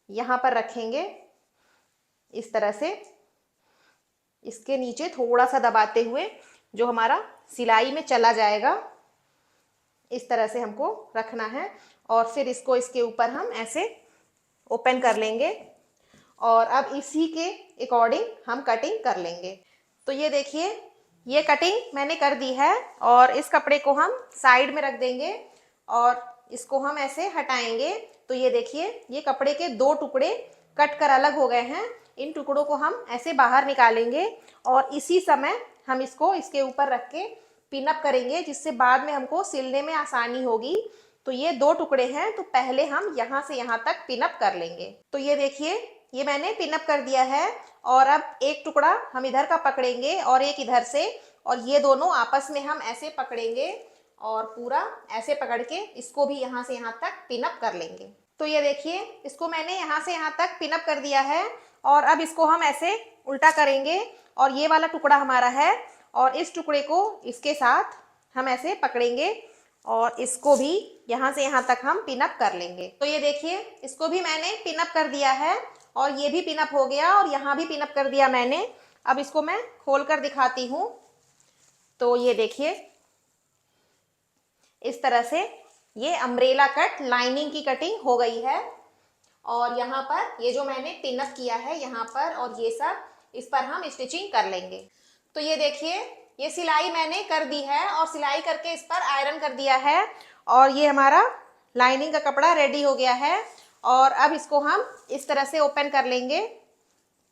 यहाँ पर रखेंगे इस तरह से, इसके नीचे थोड़ा सा दबाते हुए जो हमारा सिलाई में चला जाएगा, इस तरह से हमको रखना है। और फिर इसको इसके ऊपर हम ऐसे ओपन कर लेंगे और अब इसी के अकॉर्डिंग हम कटिंग कर लेंगे। तो ये देखिए, ये कटिंग मैंने कर दी है और इस कपड़े को हम साइड में रख देंगे और इसको हम ऐसे हटाएंगे। तो ये देखिए, ये कपड़े के दो टुकड़े कट कर अलग हो गए हैं। इन टुकड़ों को हम ऐसे बाहर निकालेंगे और इसी समय हम इसको इसके ऊपर रख के पिनअप करेंगे, जिससे बाद में हमको सिलने में आसानी होगी। तो ये दो टुकड़े हैं, तो पहले हम यहाँ से यहाँ तक पिनअप कर लेंगे। तो ये देखिए, ये मैंने पिनअप कर दिया है और अब एक टुकड़ा हम इधर का पकड़ेंगे और एक इधर से, और ये दोनों आपस में हम ऐसे पकड़ेंगे और पूरा ऐसे पकड़ के इसको भी यहाँ से यहाँ तक पिनअप कर लेंगे। तो ये देखिए, इसको मैंने यहाँ से यहाँ तक पिनअप कर दिया है और अब इसको हम ऐसे उल्टा करेंगे और ये वाला टुकड़ा हमारा है और इस टुकड़े को इसके साथ हम ऐसे पकड़ेंगे और इसको भी यहाँ से यहाँ तक हम पिनअप कर लेंगे। तो ये देखिए, इसको भी मैंने पिनअप कर दिया है और ये भी पिनअप हो गया और यहाँ भी पिनअप कर दिया मैंने। अब इसको मैं खोल कर दिखाती हूँ। तो ये देखिए, इस तरह से ये अम्ब्रेला कट लाइनिंग की कटिंग हो गई है। और यहाँ पर ये जो मैंने पिनअप किया है यहाँ पर और ये सब, इस पर हम स्टिचिंग कर लेंगे। तो ये देखिए, ये सिलाई मैंने कर दी है और सिलाई करके इस पर आयरन कर दिया है और ये हमारा लाइनिंग का कपड़ा रेडी हो गया है। और अब इसको हम इस तरह से ओपन कर लेंगे।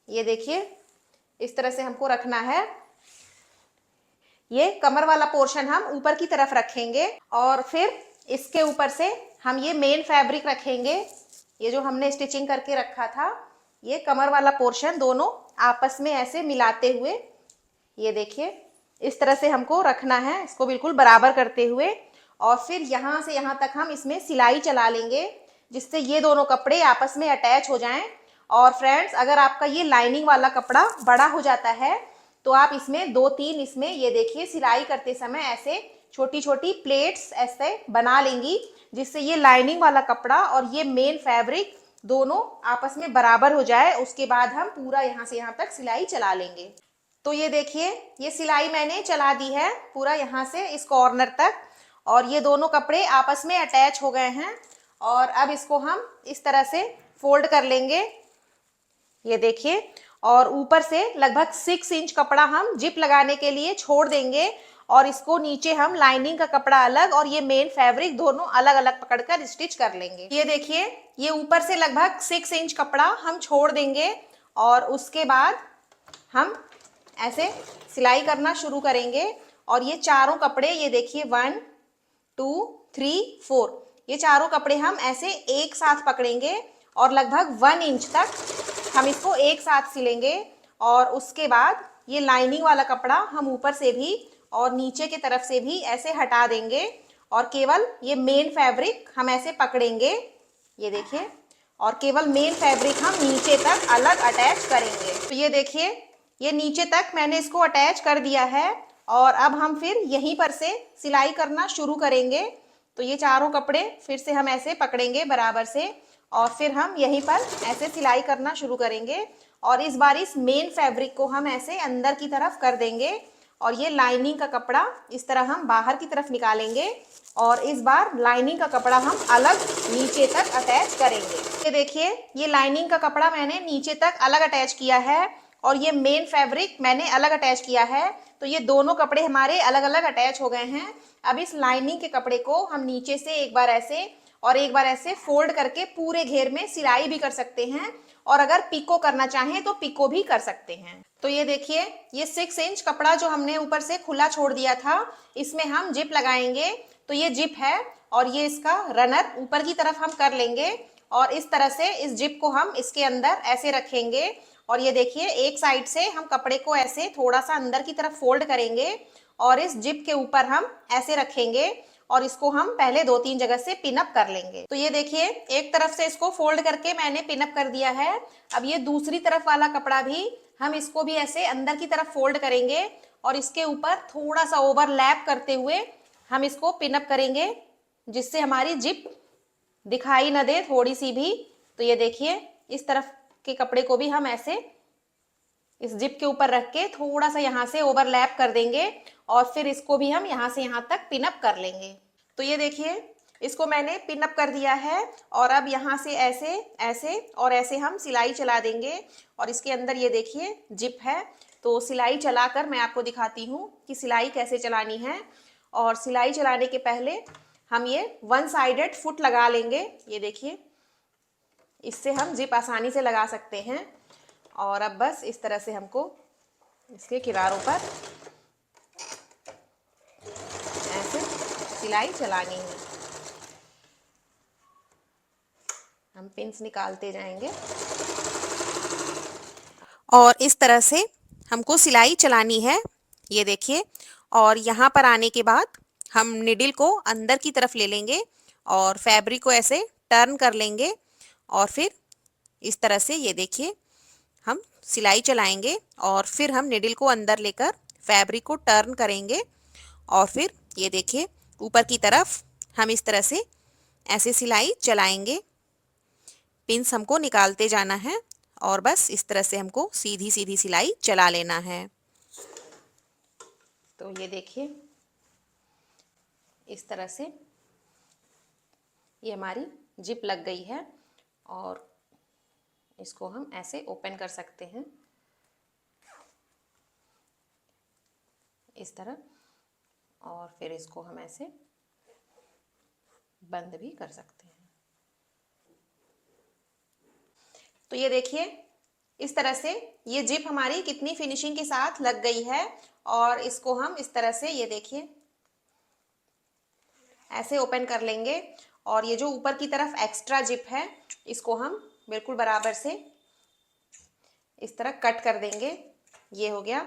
ये देखिए, इस तरह से हमको रखना है। ये कमर वाला पोर्शन हम ऊपर की तरफ रखेंगे और फिर इसके ऊपर से हम ये मेन फैब्रिक रखेंगे। ये जो हमने स्टिचिंग करके रखा था, ये कमर वाला पोर्शन दोनों आपस में ऐसे मिलाते हुए, ये देखिए, इस तरह से हमको रखना है, इसको बिल्कुल बराबर करते हुए। और फिर यहाँ से यहाँ तक हम इसमें सिलाई चला लेंगे, जिससे ये दोनों कपड़े आपस में अटैच हो जाएं। और फ्रेंड्स, अगर आपका ये लाइनिंग वाला कपड़ा बड़ा हो जाता है तो आप इसमें दो तीन, इसमें ये देखिए, सिलाई करते समय ऐसे छोटी छोटी प्लेट्स ऐसे बना लेंगी, जिससे ये लाइनिंग वाला कपड़ा और ये मेन फैब्रिक दोनों आपस में बराबर हो जाए। उसके बाद हम पूरा यहाँ से यहाँ तक सिलाई चला लेंगे। तो ये देखिए, ये सिलाई मैंने चला दी है पूरा यहाँ से इस कॉर्नर तक और ये दोनों कपड़े आपस में अटैच हो गए हैं। और अब इसको हम इस तरह से फोल्ड कर लेंगे, ये देखिए, और ऊपर से लगभग 6 इंच कपड़ा हम जिप लगाने के लिए छोड़ देंगे और इसको नीचे हम लाइनिंग का कपड़ा अलग और ये मेन फैब्रिक दोनों अलग अलग पकड़कर स्टिच कर लेंगे। ये देखिए, ये ऊपर से लगभग 6 इंच कपड़ा हम छोड़ देंगे और उसके बाद हम ऐसे सिलाई करना शुरू करेंगे। और ये चारों कपड़े, ये देखिए, 1 2 3 4, ये चारों कपड़े हम ऐसे एक साथ पकड़ेंगे और लगभग 1 इंच तक हम इसको एक साथ सिलेंगे। और उसके बाद ये लाइनिंग वाला कपड़ा हम ऊपर से भी और नीचे की तरफ से भी ऐसे हटा देंगे और केवल ये मेन फैब्रिक हम ऐसे पकड़ेंगे, ये देखिए, और केवल मेन फैब्रिक हम नीचे तक अलग अटैच करेंगे। तो ये देखिए, ये नीचे तक मैंने इसको अटैच कर दिया है और अब हम फिर यहीं पर से सिलाई करना शुरू करेंगे। तो ये चारों कपड़े फिर से हम ऐसे पकड़ेंगे बराबर से और फिर हम यहीं पर ऐसे सिलाई करना शुरू करेंगे और इस बार इस मेन फैब्रिक को हम ऐसे अंदर की तरफ कर देंगे और ये लाइनिंग का कपड़ा इस तरह हम बाहर की तरफ निकालेंगे और इस बार लाइनिंग का कपड़ा हम अलग नीचे तक अटैच करेंगे। ये देखिए, ये लाइनिंग का कपड़ा मैंने नीचे तक अलग अटैच किया है और ये मेन फैब्रिक मैंने अलग अटैच किया है। तो ये दोनों कपड़े हमारे अलग अलग अटैच हो गए हैं। अब इस लाइनिंग के कपड़े को हम नीचे से एक बार ऐसे और एक बार ऐसे फोल्ड करके पूरे घेर में सिलाई भी कर सकते हैं और अगर पिको करना चाहें तो पिको भी कर सकते हैं। तो ये देखिए, ये 6 इंच कपड़ा जो हमने ऊपर से खुला छोड़ दिया था, इसमें हम जिप लगाएंगे। तो ये जिप है और ये इसका रनर ऊपर की तरफ हम कर लेंगे और इस तरह से इस जिप को हम इसके अंदर ऐसे रखेंगे और ये देखिए, एक साइड से हम कपड़े को ऐसे थोड़ा सा अंदर की तरफ फोल्ड करेंगे और इस जिप के ऊपर हम ऐसे रखेंगे और इसको हम पहले 2-3 जगह से पिन अप कर लेंगे। तो ये देखिए, एक तरफ से इसको फोल्ड करके मैंने पिन अप कर दिया है। अब ये दूसरी तरफ वाला कपड़ा भी हम इसको भी ऐसे अंदर की तरफ फोल्ड करेंगे और इसके ऊपर थोड़ा सा ओवरलैप करते हुए हम इसको पिन अप करेंगे, जिससे हमारी जिप दिखाई न दे थोड़ी सी भी। तो ये देखिए, इस तरफ के कपड़े को भी हम ऐसे इस जिप के ऊपर रख के थोड़ा सा यहाँ से ओवरलैप कर देंगे और फिर इसको भी हम यहाँ से यहाँ तक पिन अप कर लेंगे। तो ये देखिए, इसको मैंने पिन अप कर दिया है और अब यहाँ से ऐसे ऐसे और ऐसे हम सिलाई चला देंगे और इसके अंदर ये देखिए जिप है। तो सिलाई चलाकर मैं आपको दिखाती हूँ कि सिलाई कैसे चलानी है। और सिलाई चलाने के पहले हम ये 1 साइडेड फुट लगा लेंगे। ये देखिए, इससे हम जिप आसानी से लगा सकते हैं। और अब बस इस तरह से हमको इसके किनारों पर ऐसे सिलाई चलानी है। हम पिंस निकालते जाएंगे और इस तरह से हमको सिलाई चलानी है। ये देखिए, और यहाँ पर आने के बाद हम निडल को अंदर की तरफ ले लेंगे और फैब्रिक को ऐसे टर्न कर लेंगे और फिर इस तरह से ये देखिए हम सिलाई चलाएंगे और फिर हम निडल को अंदर लेकर फैब्रिक को टर्न करेंगे और फिर ये देखिए ऊपर की तरफ हम इस तरह से ऐसे सिलाई चलाएंगे। पिंस हमको निकालते जाना है और बस इस तरह से हमको सीधी सीधी सिलाई चला लेना है। तो ये देखिए, इस तरह से ये हमारी जिप लग गई है और इसको हम ऐसे ओपन कर सकते हैं इस तरह और फिर इसको हम ऐसे बंद भी कर सकते हैं। तो ये देखिए, इस तरह से ये जिप हमारी कितनी फिनिशिंग के साथ लग गई है और इसको हम इस तरह से ये देखिए ऐसे ओपन कर लेंगे और ये जो ऊपर की तरफ एक्स्ट्रा जिप है इसको हम बिल्कुल बराबर से इस तरह कट कर देंगे। ये हो गया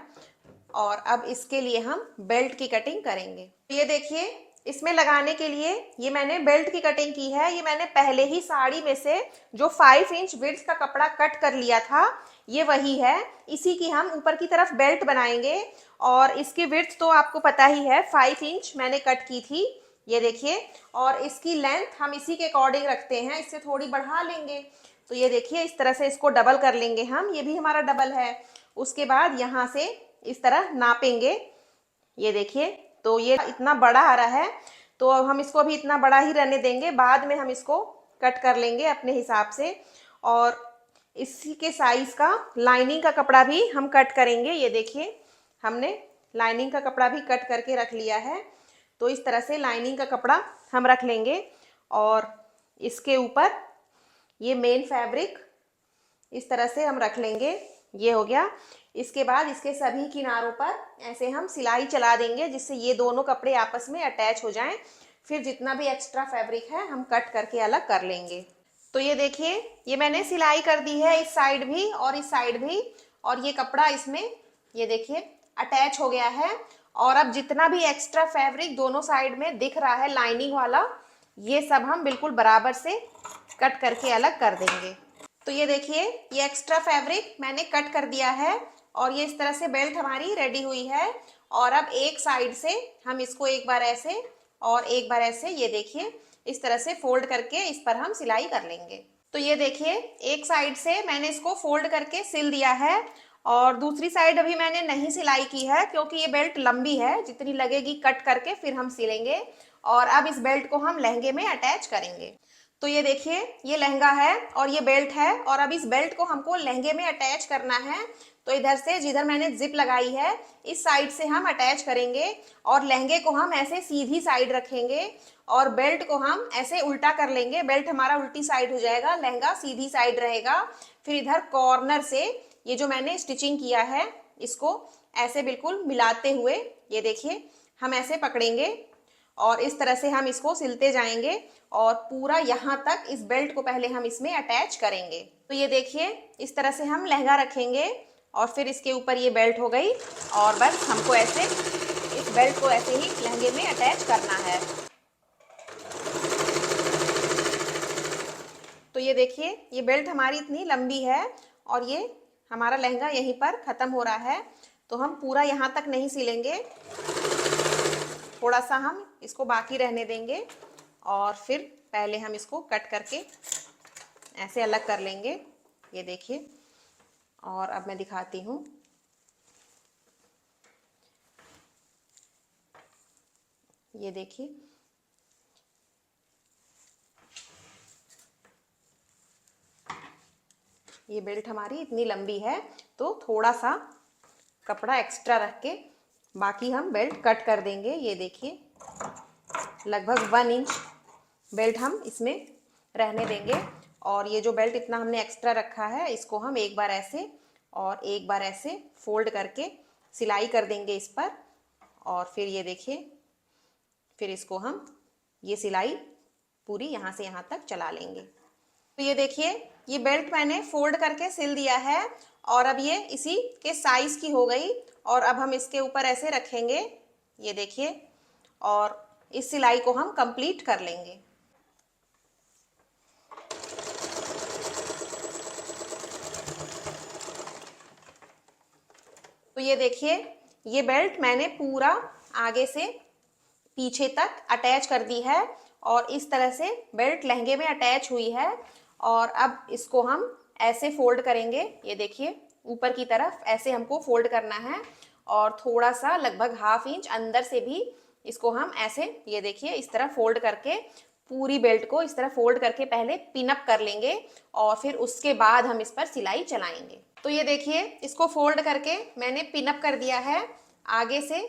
और अब इसके लिए हम बेल्ट की कटिंग करेंगे। ये देखिए, इसमें लगाने के लिए ये मैंने बेल्ट की कटिंग की है। ये मैंने पहले ही साड़ी में से जो 5 इंच विड्थ का कपड़ा कट कर लिया था, ये वही है। इसी की हम ऊपर की तरफ बेल्ट बनाएंगे और इसकी विड्थ तो आपको पता ही है, 5 इंच मैंने कट की थी। ये देखिए, और इसकी लेंथ हम इसी के अकॉर्डिंग रखते हैं, इससे थोड़ी बढ़ा लेंगे। तो ये देखिए, इस तरह से इसको डबल कर लेंगे हम, ये भी हमारा डबल है। उसके बाद यहाँ से इस तरह नापेंगे। ये देखिए, तो ये इतना बड़ा आ रहा है तो हम इसको अभी इतना बड़ा ही रहने देंगे, बाद में हम इसको कट कर लेंगे अपने हिसाब से। और इसी के साइज का लाइनिंग का कपड़ा भी हम कट करेंगे। ये देखिए, हमने लाइनिंग का कपड़ा भी कट करके रख लिया है। तो इस तरह से लाइनिंग का कपड़ा हम रख लेंगे और इसके ऊपर ये मेन फैब्रिक इस तरह से हम रख लेंगे। ये हो गया। इसके बाद इसके सभी किनारों पर ऐसे हम सिलाई चला देंगे जिससे ये दोनों कपड़े आपस में अटैच हो जाएं। फिर जितना भी एक्स्ट्रा फैब्रिक है हम कट करके अलग कर लेंगे। तो ये देखिए, ये मैंने सिलाई कर दी है इस साइड भी और इस साइड भी और ये कपड़ा इसमें ये देखिए अटैच हो गया है। और अब जितना भी एक्स्ट्रा फैब्रिक दोनों साइड में दिख रहा है लाइनिंग वाला, ये सब हम बिल्कुल बराबर से कट करके अलग कर देंगे। तो ये देखिए, ये एक्स्ट्रा फैब्रिक मैंने कट कर दिया है और ये इस तरह से बेल्ट हमारी रेडी हुई है। और अब एक साइड से हम इसको एक बार ऐसे और एक बार ऐसे ये देखिए इस तरह से फोल्ड करके इस पर हम सिलाई कर लेंगे। तो ये देखिए, एक साइड से मैंने इसको फोल्ड करके सिल दिया है और दूसरी साइड अभी मैंने नहीं सिलाई की है क्योंकि ये बेल्ट लंबी है, जितनी लगेगी कट करके फिर हम सिलेंगे। और अब इस बेल्ट को हम लहंगे में अटैच करेंगे। तो ये देखिए, ये लहंगा है और ये बेल्ट है, और अब इस बेल्ट को हमको लहंगे में अटैच करना है। तो इधर से जिधर मैंने जिप लगाई है इस साइड से हम अटैच करेंगे, और लहंगे को हम ऐसे सीधी साइड रखेंगे और बेल्ट को हम ऐसे उल्टा कर लेंगे। बेल्ट हमारा उल्टी साइड हो जाएगा, लहंगा सीधी साइड रहेगा। फिर इधर कॉर्नर से ये जो मैंने स्टिचिंग किया है इसको ऐसे बिल्कुल मिलाते हुए, ये देखिए, हम ऐसे पकड़ेंगे और इस तरह से हम इसको सिलते जाएंगे और पूरा यहाँ तक इस बेल्ट को पहले हम इसमें अटैच करेंगे। तो ये देखिए, इस तरह से हम लहंगा रखेंगे और फिर इसके ऊपर ये बेल्ट हो गई, और बस हमको ऐसे इस बेल्ट को ऐसे ही लहंगे में अटैच करना है। तो ये देखिए, ये बेल्ट हमारी इतनी लंबी है और ये हमारा लहंगा यहीं पर ख़त्म हो रहा है। तो हम पूरा यहाँ तक नहीं सिलेंगे, थोड़ा सा हम इसको बाकी रहने देंगे और फिर पहले हम इसको कट करके ऐसे अलग कर लेंगे। ये देखिए, और अब मैं दिखाती हूँ। ये देखिए, ये बेल्ट हमारी इतनी लंबी है तो थोड़ा सा कपड़ा एक्स्ट्रा रख के बाकी हम बेल्ट कट कर देंगे। ये देखिए, लगभग 1 इंच बेल्ट हम इसमें रहने देंगे, और ये जो बेल्ट इतना हमने एक्स्ट्रा रखा है इसको हम एक बार ऐसे और एक बार ऐसे फोल्ड करके सिलाई कर देंगे इस पर। और फिर ये देखिए, फिर इसको हम ये सिलाई पूरी यहाँ से यहाँ तक चला लेंगे। तो ये देखिए, ये बेल्ट मैंने फोल्ड करके सिल दिया है और अब ये इसी के साइज की हो गई, और अब हम इसके ऊपर ऐसे रखेंगे। ये देखिए, और इस सिलाई को हम कंप्लीट कर लेंगे। तो ये देखिए, ये बेल्ट मैंने पूरा आगे से पीछे तक अटैच कर दी है और इस तरह से बेल्ट लहंगे में अटैच हुई है। और अब इसको हम ऐसे फोल्ड करेंगे। ये देखिए, ऊपर की तरफ ऐसे हमको फोल्ड करना है और थोड़ा सा लगभग 1/2 इंच अंदर से भी इसको हम ऐसे, ये देखिए, इस तरह फोल्ड करके पूरी बेल्ट को इस तरह फोल्ड करके पहले पिनअप कर लेंगे और फिर उसके बाद हम इस पर सिलाई चलाएंगे। तो ये देखिए, इसको फोल्ड करके मैंने पिनअप कर दिया है आगे से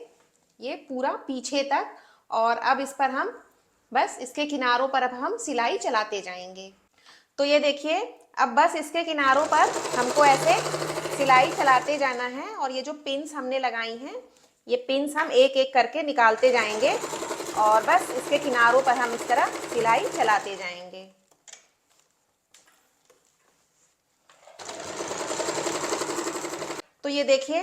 ये पूरा पीछे तक, और अब इस पर हम बस इसके किनारों पर अब हम सिलाई चलाते जाएंगे। तो ये देखिए, अब बस इसके किनारों पर हमको ऐसे सिलाई चलाते जाना है, और ये जो पिन्स हमने लगाई हैं ये पिन्स हम एक एक करके निकालते जाएंगे और बस इसके किनारों पर हम इस तरह सिलाई चलाते जाएंगे। तो ये देखिए,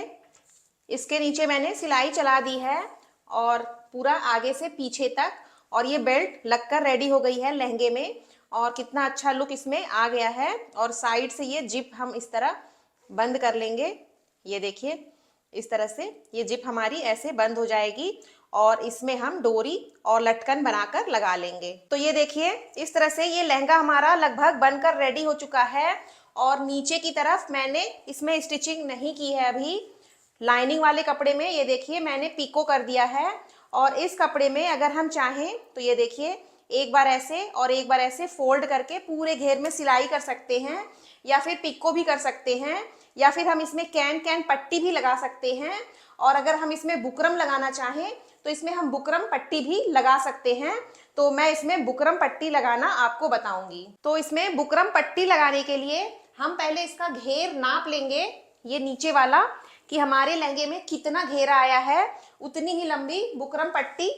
इसके नीचे मैंने सिलाई चला दी है और पूरा आगे से पीछे तक, और ये बेल्ट लगकर रेडी हो गई है लहंगे में, और कितना अच्छा लुक इसमें आ गया है। और साइड से ये जिप हम इस तरह बंद कर लेंगे। ये देखिए, इस तरह से ये जिप हमारी ऐसे बंद हो जाएगी और इसमें हम डोरी और लटकन बनाकर लगा लेंगे। तो ये देखिए, इस तरह से ये लहंगा हमारा लगभग बनकर रेडी हो चुका है, और नीचे की तरफ मैंने इसमें स्टिचिंग नहीं की है अभी। लाइनिंग वाले कपड़े में ये देखिए मैंने पीको कर दिया है, और इस कपड़े में अगर हम चाहें तो ये देखिए, एक बार ऐसे और एक बार ऐसे फोल्ड करके पूरे घेर में सिलाई कर सकते हैं, या फिर पिको भी कर सकते हैं, या फिर हम इसमें कैन कैन पट्टी भी लगा सकते हैं। और अगर हम इसमें बुकरम लगाना चाहें तो इसमें हम बुकरम पट्टी भी लगा सकते हैं। तो मैं इसमें बुकरम पट्टी लगाना आपको बताऊंगी। तो इसमें बुकरम पट्टी लगाने के लिए हम पहले इसका घेर नाप लेंगे, ये नीचे वाला, कि हमारे लहंगे में कितना घेरा आया है, उतनी ही लंबी बुकरम पट्टी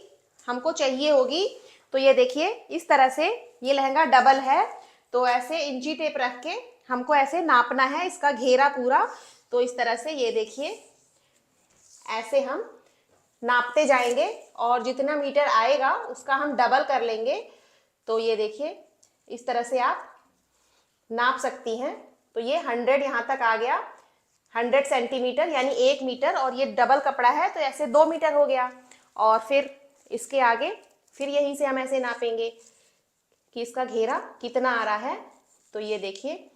हमको चाहिए होगी। तो ये देखिए, इस तरह से ये लहंगा डबल है, तो ऐसे इंची टेप रख के हमको ऐसे नापना है इसका घेरा पूरा। तो इस तरह से ये देखिए, ऐसे हम नापते जाएंगे और जितना मीटर आएगा उसका हम डबल कर लेंगे। तो ये देखिए, इस तरह से आप नाप सकती हैं। तो ये 100 यहाँ तक आ गया, 100 सेंटीमीटर यानी 1 मीटर, और ये डबल कपड़ा है तो ऐसे 2 मीटर हो गया। और फिर इसके आगे फिर यहीं से हम ऐसे नापेंगे कि इसका घेरा कितना आ रहा है। तो ये देखिए,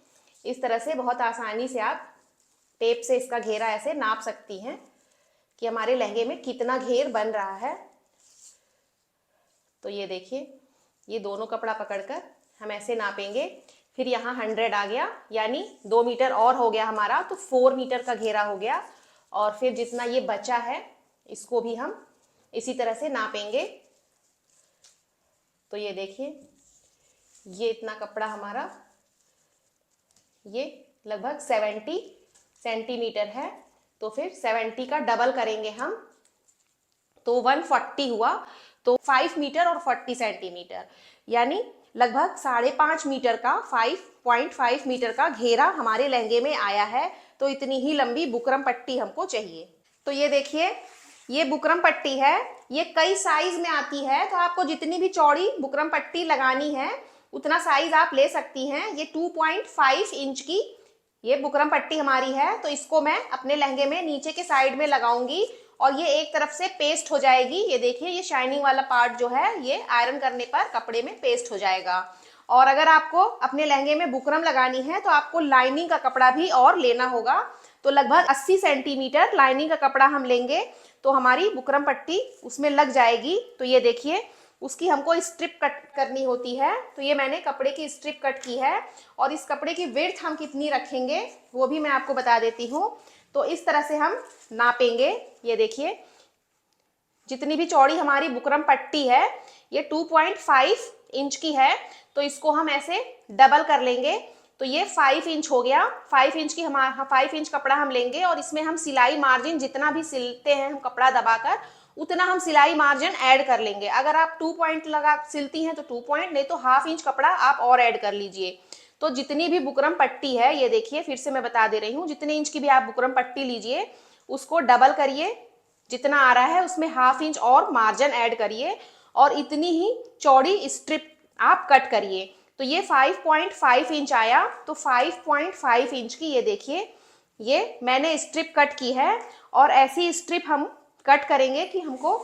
इस तरह से बहुत आसानी से आप टेप से इसका घेरा ऐसे नाप सकती हैं कि हमारे लहंगे में कितना घेर बन रहा है। तो ये देखिए, ये दोनों कपड़ा पकड़कर हम ऐसे नापेंगे। फिर यहाँ 100 आ गया, यानी 2 मीटर और हो गया हमारा, तो 4 मीटर का घेरा हो गया। और फिर जितना ये बचा है इसको भी हम इसी तरह से नापेंगे। तो ये देखिए, ये इतना कपड़ा हमारा, ये लगभग 70 सेंटीमीटर है। तो फिर 70 का डबल करेंगे हम, तो 140 हुआ। तो 5 मीटर और 40 सेंटीमीटर, यानी लगभग 5.5 मीटर का, 5.5 मीटर का घेरा हमारे लहंगे में आया है। तो इतनी ही लंबी बुकरम पट्टी हमको चाहिए। तो ये देखिए, ये बुकरम पट्टी है, ये कई साइज में आती है। तो आपको जितनी भी चौड़ी बुकरम पट्टी लगानी है उतना साइज आप ले सकती हैं। ये 2.5 इंच की ये बुकरम पट्टी हमारी है। तो इसको मैं अपने लहंगे में नीचे के साइड में लगाऊंगी और ये एक तरफ से पेस्ट हो जाएगी। ये देखिए, ये शाइनिंग वाला पार्ट जो है ये आयरन करने पर कपड़े में पेस्ट हो जाएगा। और अगर आपको अपने लहंगे में बुकरम लगानी है तो आपको लाइनिंग का कपड़ा भी और लेना होगा। तो लगभग 80 सेंटीमीटर लाइनिंग का कपड़ा हम लेंगे तो हमारी बुकरम पट्टी उसमें लग जाएगी। तो ये देखिए, उसकी हमको स्ट्रिप कट करनी होती है। तो ये मैंने कपड़े की स्ट्रिप कट की है। और इस कपड़े की विड्थ हम कितनी रखेंगे वो भी मैं आपको बता देती हूँ। तो इस तरह से हम नापेंगे। ये देखिए, जितनी भी चौड़ी हमारी बुकरम पट्टी है ये 2.5 इंच की है। तो इसको हम ऐसे डबल कर लेंगे। तो ये 5 इंच हो गया। 5 इंच की 5 इंच कपड़ा हम लेंगे और इसमें हम सिलाई मार्जिन जितना भी सिलते हैं हम कपड़ा दबाकर उतना हम सिलाई मार्जिन ऐड कर लेंगे। अगर आप 2 पॉइंट लगा सिलती हैं तो 2 पॉइंट, नहीं तो हाफ इंच कपड़ा आप और ऐड कर लीजिए। तो जितनी भी बुकरम पट्टी है, ये देखिए फिर से मैं बता दे रही हूँ, जितने इंच की भी आप बुकरम पट्टी लीजिए उसको डबल करिए, जितना आ रहा है उसमें हाफ इंच और मार्जिन ऐड करिए और इतनी ही चौड़ी स्ट्रिप आप कट करिए। तो ये 5.5 इंच आया। तो 5.5 इंच की ये देखिए, ये मैंने स्ट्रिप कट की है। और ऐसी स्ट्रिप हम कट करेंगे कि हमको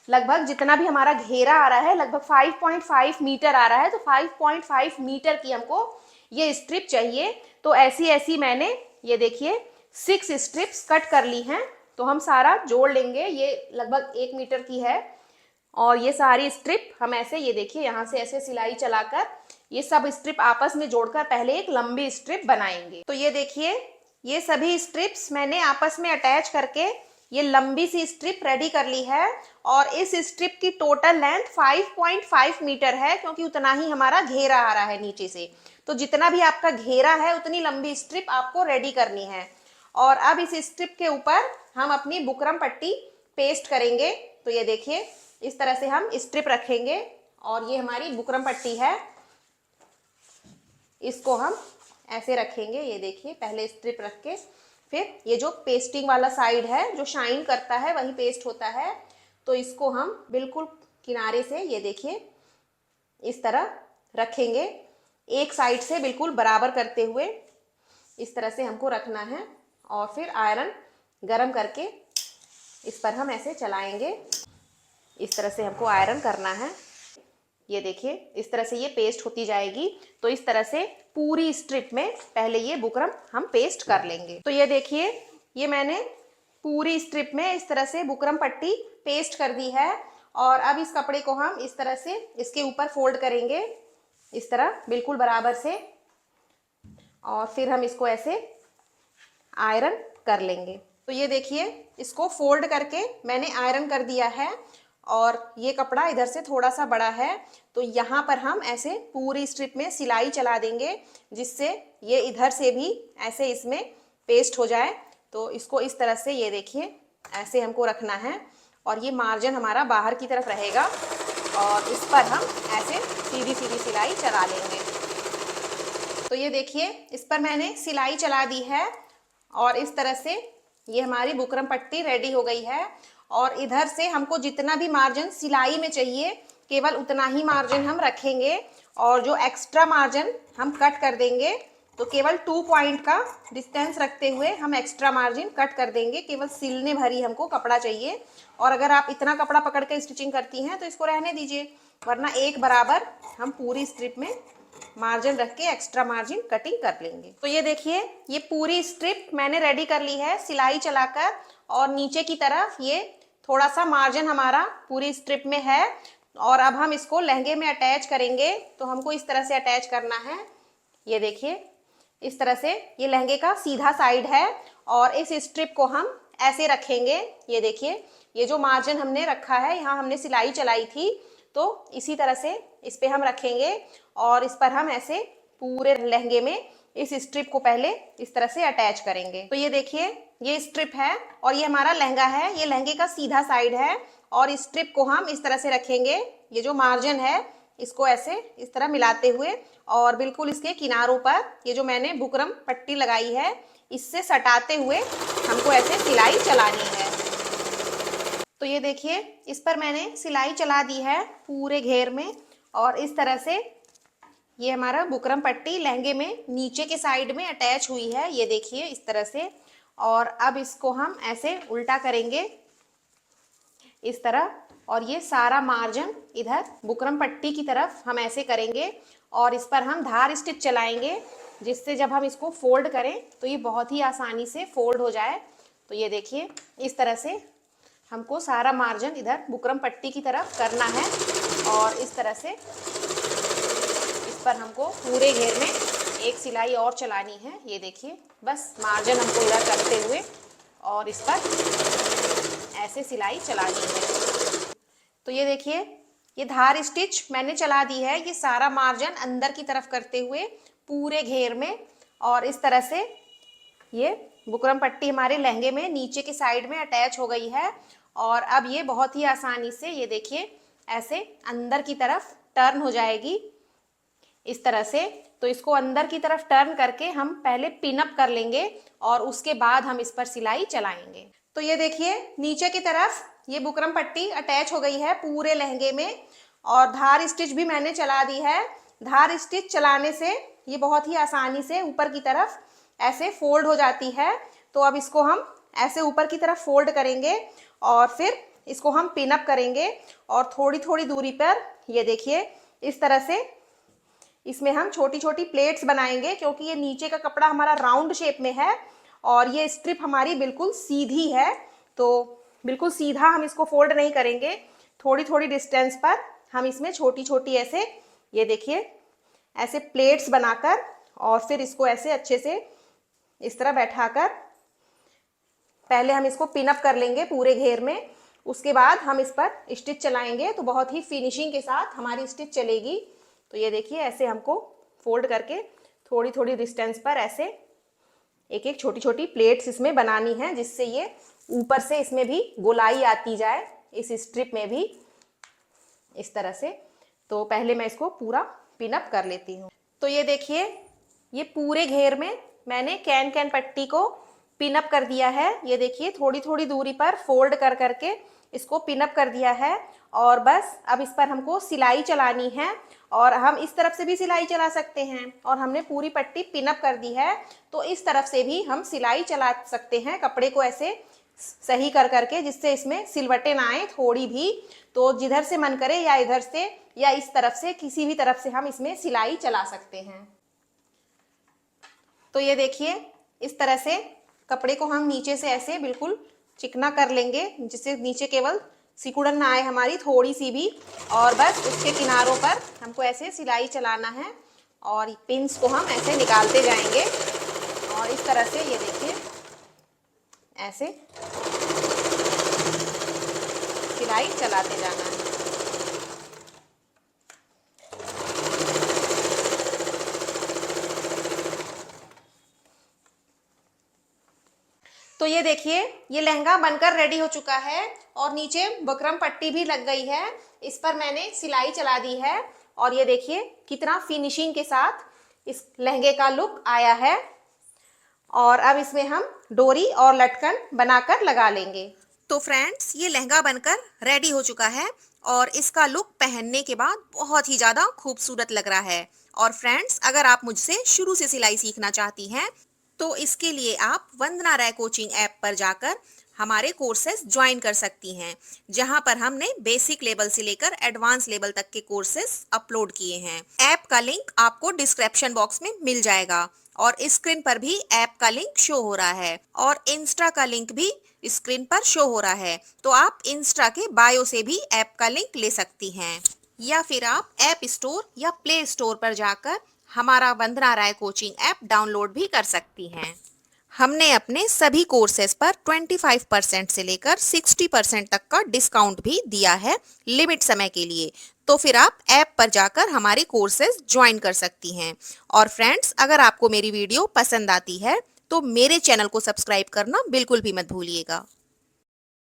लगभग जितना भी हमारा घेरा आ रहा है लगभग 5.5 मीटर आ रहा है। तो 5.5 मीटर की हमको ये स्ट्रिप चाहिए। तो ऐसी ऐसी मैंने ये देखिए 6 स्ट्रिप्स कट कर ली हैं। तो हम सारा जोड़ लेंगे, ये लगभग 1 मीटर की है। और ये सारी स्ट्रिप हम ऐसे, ये देखिए यहाँ से ऐसे सिलाई चलाकर ये सब स्ट्रिप आपस में जोड़कर पहले एक लंबी स्ट्रिप बनाएंगे। तो ये देखिए, ये सभी स्ट्रिप्स मैंने आपस में अटैच करके ये लंबी सी स्ट्रिप रेडी कर ली है। और इस स्ट्रिप की टोटल लेंथ 5.5 मीटर है, क्योंकि उतना ही हमारा घेरा आ रहा है नीचे से। तो जितना भी आपका घेरा है उतनी लंबी स्ट्रिप आपको रेडी करनी है। और अब इस स्ट्रिप के ऊपर हम अपनी बुकरम पट्टी पेस्ट करेंगे। तो ये देखिए, इस तरह से हम स्ट्रिप रखेंगे और ये हमारी बुकरम पट्टी है, इसको हम ऐसे रखेंगे। ये देखिए, पहले स्ट्रिप रख के फिर ये जो पेस्टिंग वाला साइड है जो शाइन करता है वही पेस्ट होता है। तो इसको हम बिल्कुल किनारे से ये देखिए इस तरह रखेंगे, एक साइड से बिल्कुल बराबर करते हुए इस तरह से हमको रखना है। और फिर आयरन गरम करके इस पर हम ऐसे चलाएंगे, इस तरह से हमको आयरन करना है। ये देखिए, इस तरह से ये पेस्ट होती जाएगी। तो इस तरह से पूरी स्ट्रिप में पहले ये बुकरम हम पेस्ट कर लेंगे। तो ये देखिए, ये मैंने पूरी स्ट्रिप में इस तरह से बुकरम पट्टी पेस्ट कर दी है। और अब इस कपड़े को हम इस तरह से इसके ऊपर फोल्ड करेंगे, इस तरह बिल्कुल बराबर से। और फिर हम इसको ऐसे आयरन कर लेंगे। तो ये देखिए, इसको फोल्ड करके मैंने आयरन कर दिया है। और ये कपड़ा इधर से थोड़ा सा बड़ा है, तो यहाँ पर हम ऐसे पूरी स्ट्रिप में सिलाई चला देंगे जिससे ये इधर से भी ऐसे इसमें पेस्ट हो जाए। तो इसको इस तरह से ये देखिए ऐसे हमको रखना है और ये मार्जिन हमारा बाहर की तरफ रहेगा और इस पर हम ऐसे सीधी सीधी सिलाई चला लेंगे। तो ये देखिए, इस पर मैंने सिलाई चला दी है और इस तरह से ये हमारी बुकरम पट्टी रेडी हो गई है। और इधर से हमको जितना भी मार्जिन सिलाई में चाहिए केवल उतना ही मार्जिन हम रखेंगे और जो एक्स्ट्रा मार्जिन हम कट कर देंगे। तो केवल 2 पॉइंट का डिस्टेंस रखते हुए हम एक्स्ट्रा मार्जिन कट कर देंगे, केवल सिलने भरी हमको कपड़ा चाहिए। और अगर आप इतना कपड़ा पकड़ के स्टिचिंग करती हैं तो इसको रहने दीजिए, वरना एक बराबर हम पूरी स्ट्रिप में मार्जिन रख के एक्स्ट्रा मार्जिन कटिंग कर लेंगे। तो ये देखिए, ये पूरी स्ट्रिप मैंने रेडी कर ली है सिलाई चलाकर, और नीचे की तरफ ये थोड़ा सा मार्जिन हमारा पूरी स्ट्रिप में है। और अब हम इसको लहंगे में अटैच करेंगे। तो हमको इस तरह से अटैच करना है। ये देखिए, इस तरह से ये लहंगे का सीधा साइड है, और इस स्ट्रिप को हम ऐसे रखेंगे। ये देखिए, ये जो मार्जिन हमने रखा है, यहाँ हमने सिलाई चलाई थी, तो इसी तरह से इस पे हम रखेंगे, और इस पर हम ऐसे पूरे लहंगे में इस स्ट्रिप को पहले इस तरह से अटैच करेंगे। तो ये देखिए, ये स्ट्रिप है और ये हमारा लहंगा है। ये लहंगे का सीधा साइड है, और इस स्ट्रिप को हम इस तरह से रखेंगे। ये जो मार्जिन है इसको ऐसे इस तरह मिलाते हुए, और बिल्कुल इसके किनारों पर ये जो मैंने बुकरम पट्टी लगाई है इससे सटाते हुए हमको ऐसे सिलाई चलानी है। तो ये देखिए, इस पर मैंने सिलाई चला दी है पूरे घेर में, और इस तरह से ये हमारा बुकरम पट्टी लहंगे में नीचे के साइड में अटैच हुई है। ये देखिए इस तरह से। और अब इसको हम ऐसे उल्टा करेंगे इस तरह, और ये सारा मार्जिन इधर बुकरम पट्टी की तरफ हम ऐसे करेंगे, और इस पर हम धार स्टिच चलाएंगे, जिससे जब हम इसको फोल्ड करें तो ये बहुत ही आसानी से फोल्ड हो जाए। तो ये देखिए, इस तरह से हमको सारा मार्जिन इधर बुकरम पट्टी की तरफ करना है, और इस तरह से इस पर हमको पूरे घेर में एक सिलाई और चलानी है। ये देखिए, बस मार्जिन हमको इधर करते हुए और इस पर ऐसे सिलाई चलानी है। तो ये देखिए, ये धार स्टिच मैंने चला दी है, ये सारा मार्जिन अंदर की तरफ करते हुए पूरे घेर में, और इस तरह से ये बुकरम पट्टी हमारे लहंगे में नीचे की साइड में अटैच हो गई है। और अब ये बहुत ही आसानी से ये देखिए ऐसे अंदर की तरफ टर्न हो जाएगी इस तरह से। तो इसको अंदर की तरफ टर्न करके हम पहले पिन अप कर लेंगे, और उसके बाद हम इस पर सिलाई चलाएंगे। तो ये देखिए, नीचे की तरफ ये बुकरम पट्टी अटैच हो गई है पूरे लहंगे में, और धार स्टिच भी मैंने चला दी है। धार स्टिच चलाने से ये बहुत ही आसानी से ऊपर की तरफ ऐसे फोल्ड हो जाती है। तो अब इसको हम ऐसे ऊपर की तरफ फोल्ड करेंगे, और फिर इसको हम पिन अप करेंगे, और थोड़ी थोड़ी दूरी पर ये देखिए इस तरह से इसमें हम छोटी छोटी प्लेट्स बनाएंगे, क्योंकि ये नीचे का कपड़ा हमारा राउंड शेप में है, और ये स्ट्रिप हमारी बिल्कुल सीधी है। तो बिल्कुल सीधा हम इसको फोल्ड नहीं करेंगे, थोड़ी थोड़ी डिस्टेंस पर हम इसमें छोटी छोटी ऐसे ये देखिए ऐसे प्लेट्स बनाकर, और फिर इसको ऐसे अच्छे से इस तरह बैठाकर पहले हम इसको पिन अप कर लेंगे पूरे घेर में। उसके बाद हम इस पर स्टिच चलाएंगे, तो बहुत ही फिनिशिंग के साथ हमारी स्टिच चलेगी। तो ये देखिए, ऐसे हमको फोल्ड करके थोड़ी थोड़ी डिस्टेंस पर ऐसे एक एक छोटी छोटी प्लेट्स इसमें बनानी है, जिससे ये ऊपर से इसमें भी गोलाई आती जाए इस स्ट्रिप में भी इस तरह से। तो पहले मैं इसको पूरा पिन अप कर लेती हूँ। तो ये देखिए, ये पूरे घेर में मैंने कैन कैन पट्टी को पिन अप कर दिया है। ये देखिए, थोड़ी थोड़ी दूरी पर फोल्ड कर करके इसको पिन अप कर दिया है, और बस अब इस पर हमको सिलाई चलानी है। और हम इस तरफ से भी सिलाई चला सकते हैं, और हमने पूरी पट्टी पिन अप कर दी है, तो इस तरफ से भी हम सिलाई चला सकते हैं कपड़े को ऐसे सही कर करके, जिससे इसमें सिलवटें ना आए थोड़ी भी। तो जिधर से मन करे, या इधर से या इस तरफ से, किसी भी तरफ से हम इसमें सिलाई चला सकते हैं। तो ये देखिए, इस तरह से कपड़े को हम नीचे से ऐसे बिल्कुल चिकना कर लेंगे, जिससे नीचे केवल सिकुड़न ना आए हमारी थोड़ी सी भी, और बस उसके किनारों पर हमको ऐसे सिलाई चलाना है, और पिंस को हम ऐसे निकालते जाएंगे, और इस तरह से ये देखिए ऐसे सिलाई चलाते जाना है। तो ये देखिए, ये लहंगा बनकर रेडी हो चुका है, और नीचे बुकरम पट्टी भी लग गई है। इस पर मैंने सिलाई चला दी है, और ये देखिए कितना फिनिशिंग के साथ इस लहंगे का लुक आया है। और अब इसमें हम डोरी और लटकन बनाकर लगा लेंगे। तो फ्रेंड्स, ये लहंगा बनकर रेडी हो चुका है, और इसका लुक पहनने के बाद बहुत ही ज़्यादा खूबसूरत लग रहा है। और फ्रेंड्स, अगर आप मुझसे शुरू से सिलाई सीखना चाहती हैं, तो इसके लिए आप वंदना राय कोचिंग ऐप पर जाकर हमारे कोर्सेज ज्वाइन कर सकती हैं, जहां पर हमने बेसिक लेवल से लेकर एडवांस लेवल तक के कोर्सेज अपलोड किए हैं। ऐप का लिंक आपको डिस्क्रिप्शन बॉक्स में मिल जाएगा और स्क्रीन पर भी ऐप का लिंक शो हो रहा है और इंस्टा का लिंक भी स्क्रीन पर शो हो रहा है। तो आप इंस्टा के बायो से भी ऐप का लिंक ले सकती हैं, या फिर आप ऐप स्टोर या प्ले स्टोर पर जाकर हमारा वंदना राय कोचिंग ऐप डाउनलोड भी कर सकती हैं। हमने अपने सभी कोर्सेज पर 25% से लेकर 60% तक का डिस्काउंट भी दिया है लिमिट समय के लिए। तो फिर आप ऐप पर जाकर हमारे कोर्सेज ज्वाइन कर सकती हैं। और फ्रेंड्स, अगर आपको मेरी वीडियो पसंद आती है तो मेरे चैनल को सब्सक्राइब करना बिल्कुल भी मत भूलिएगा।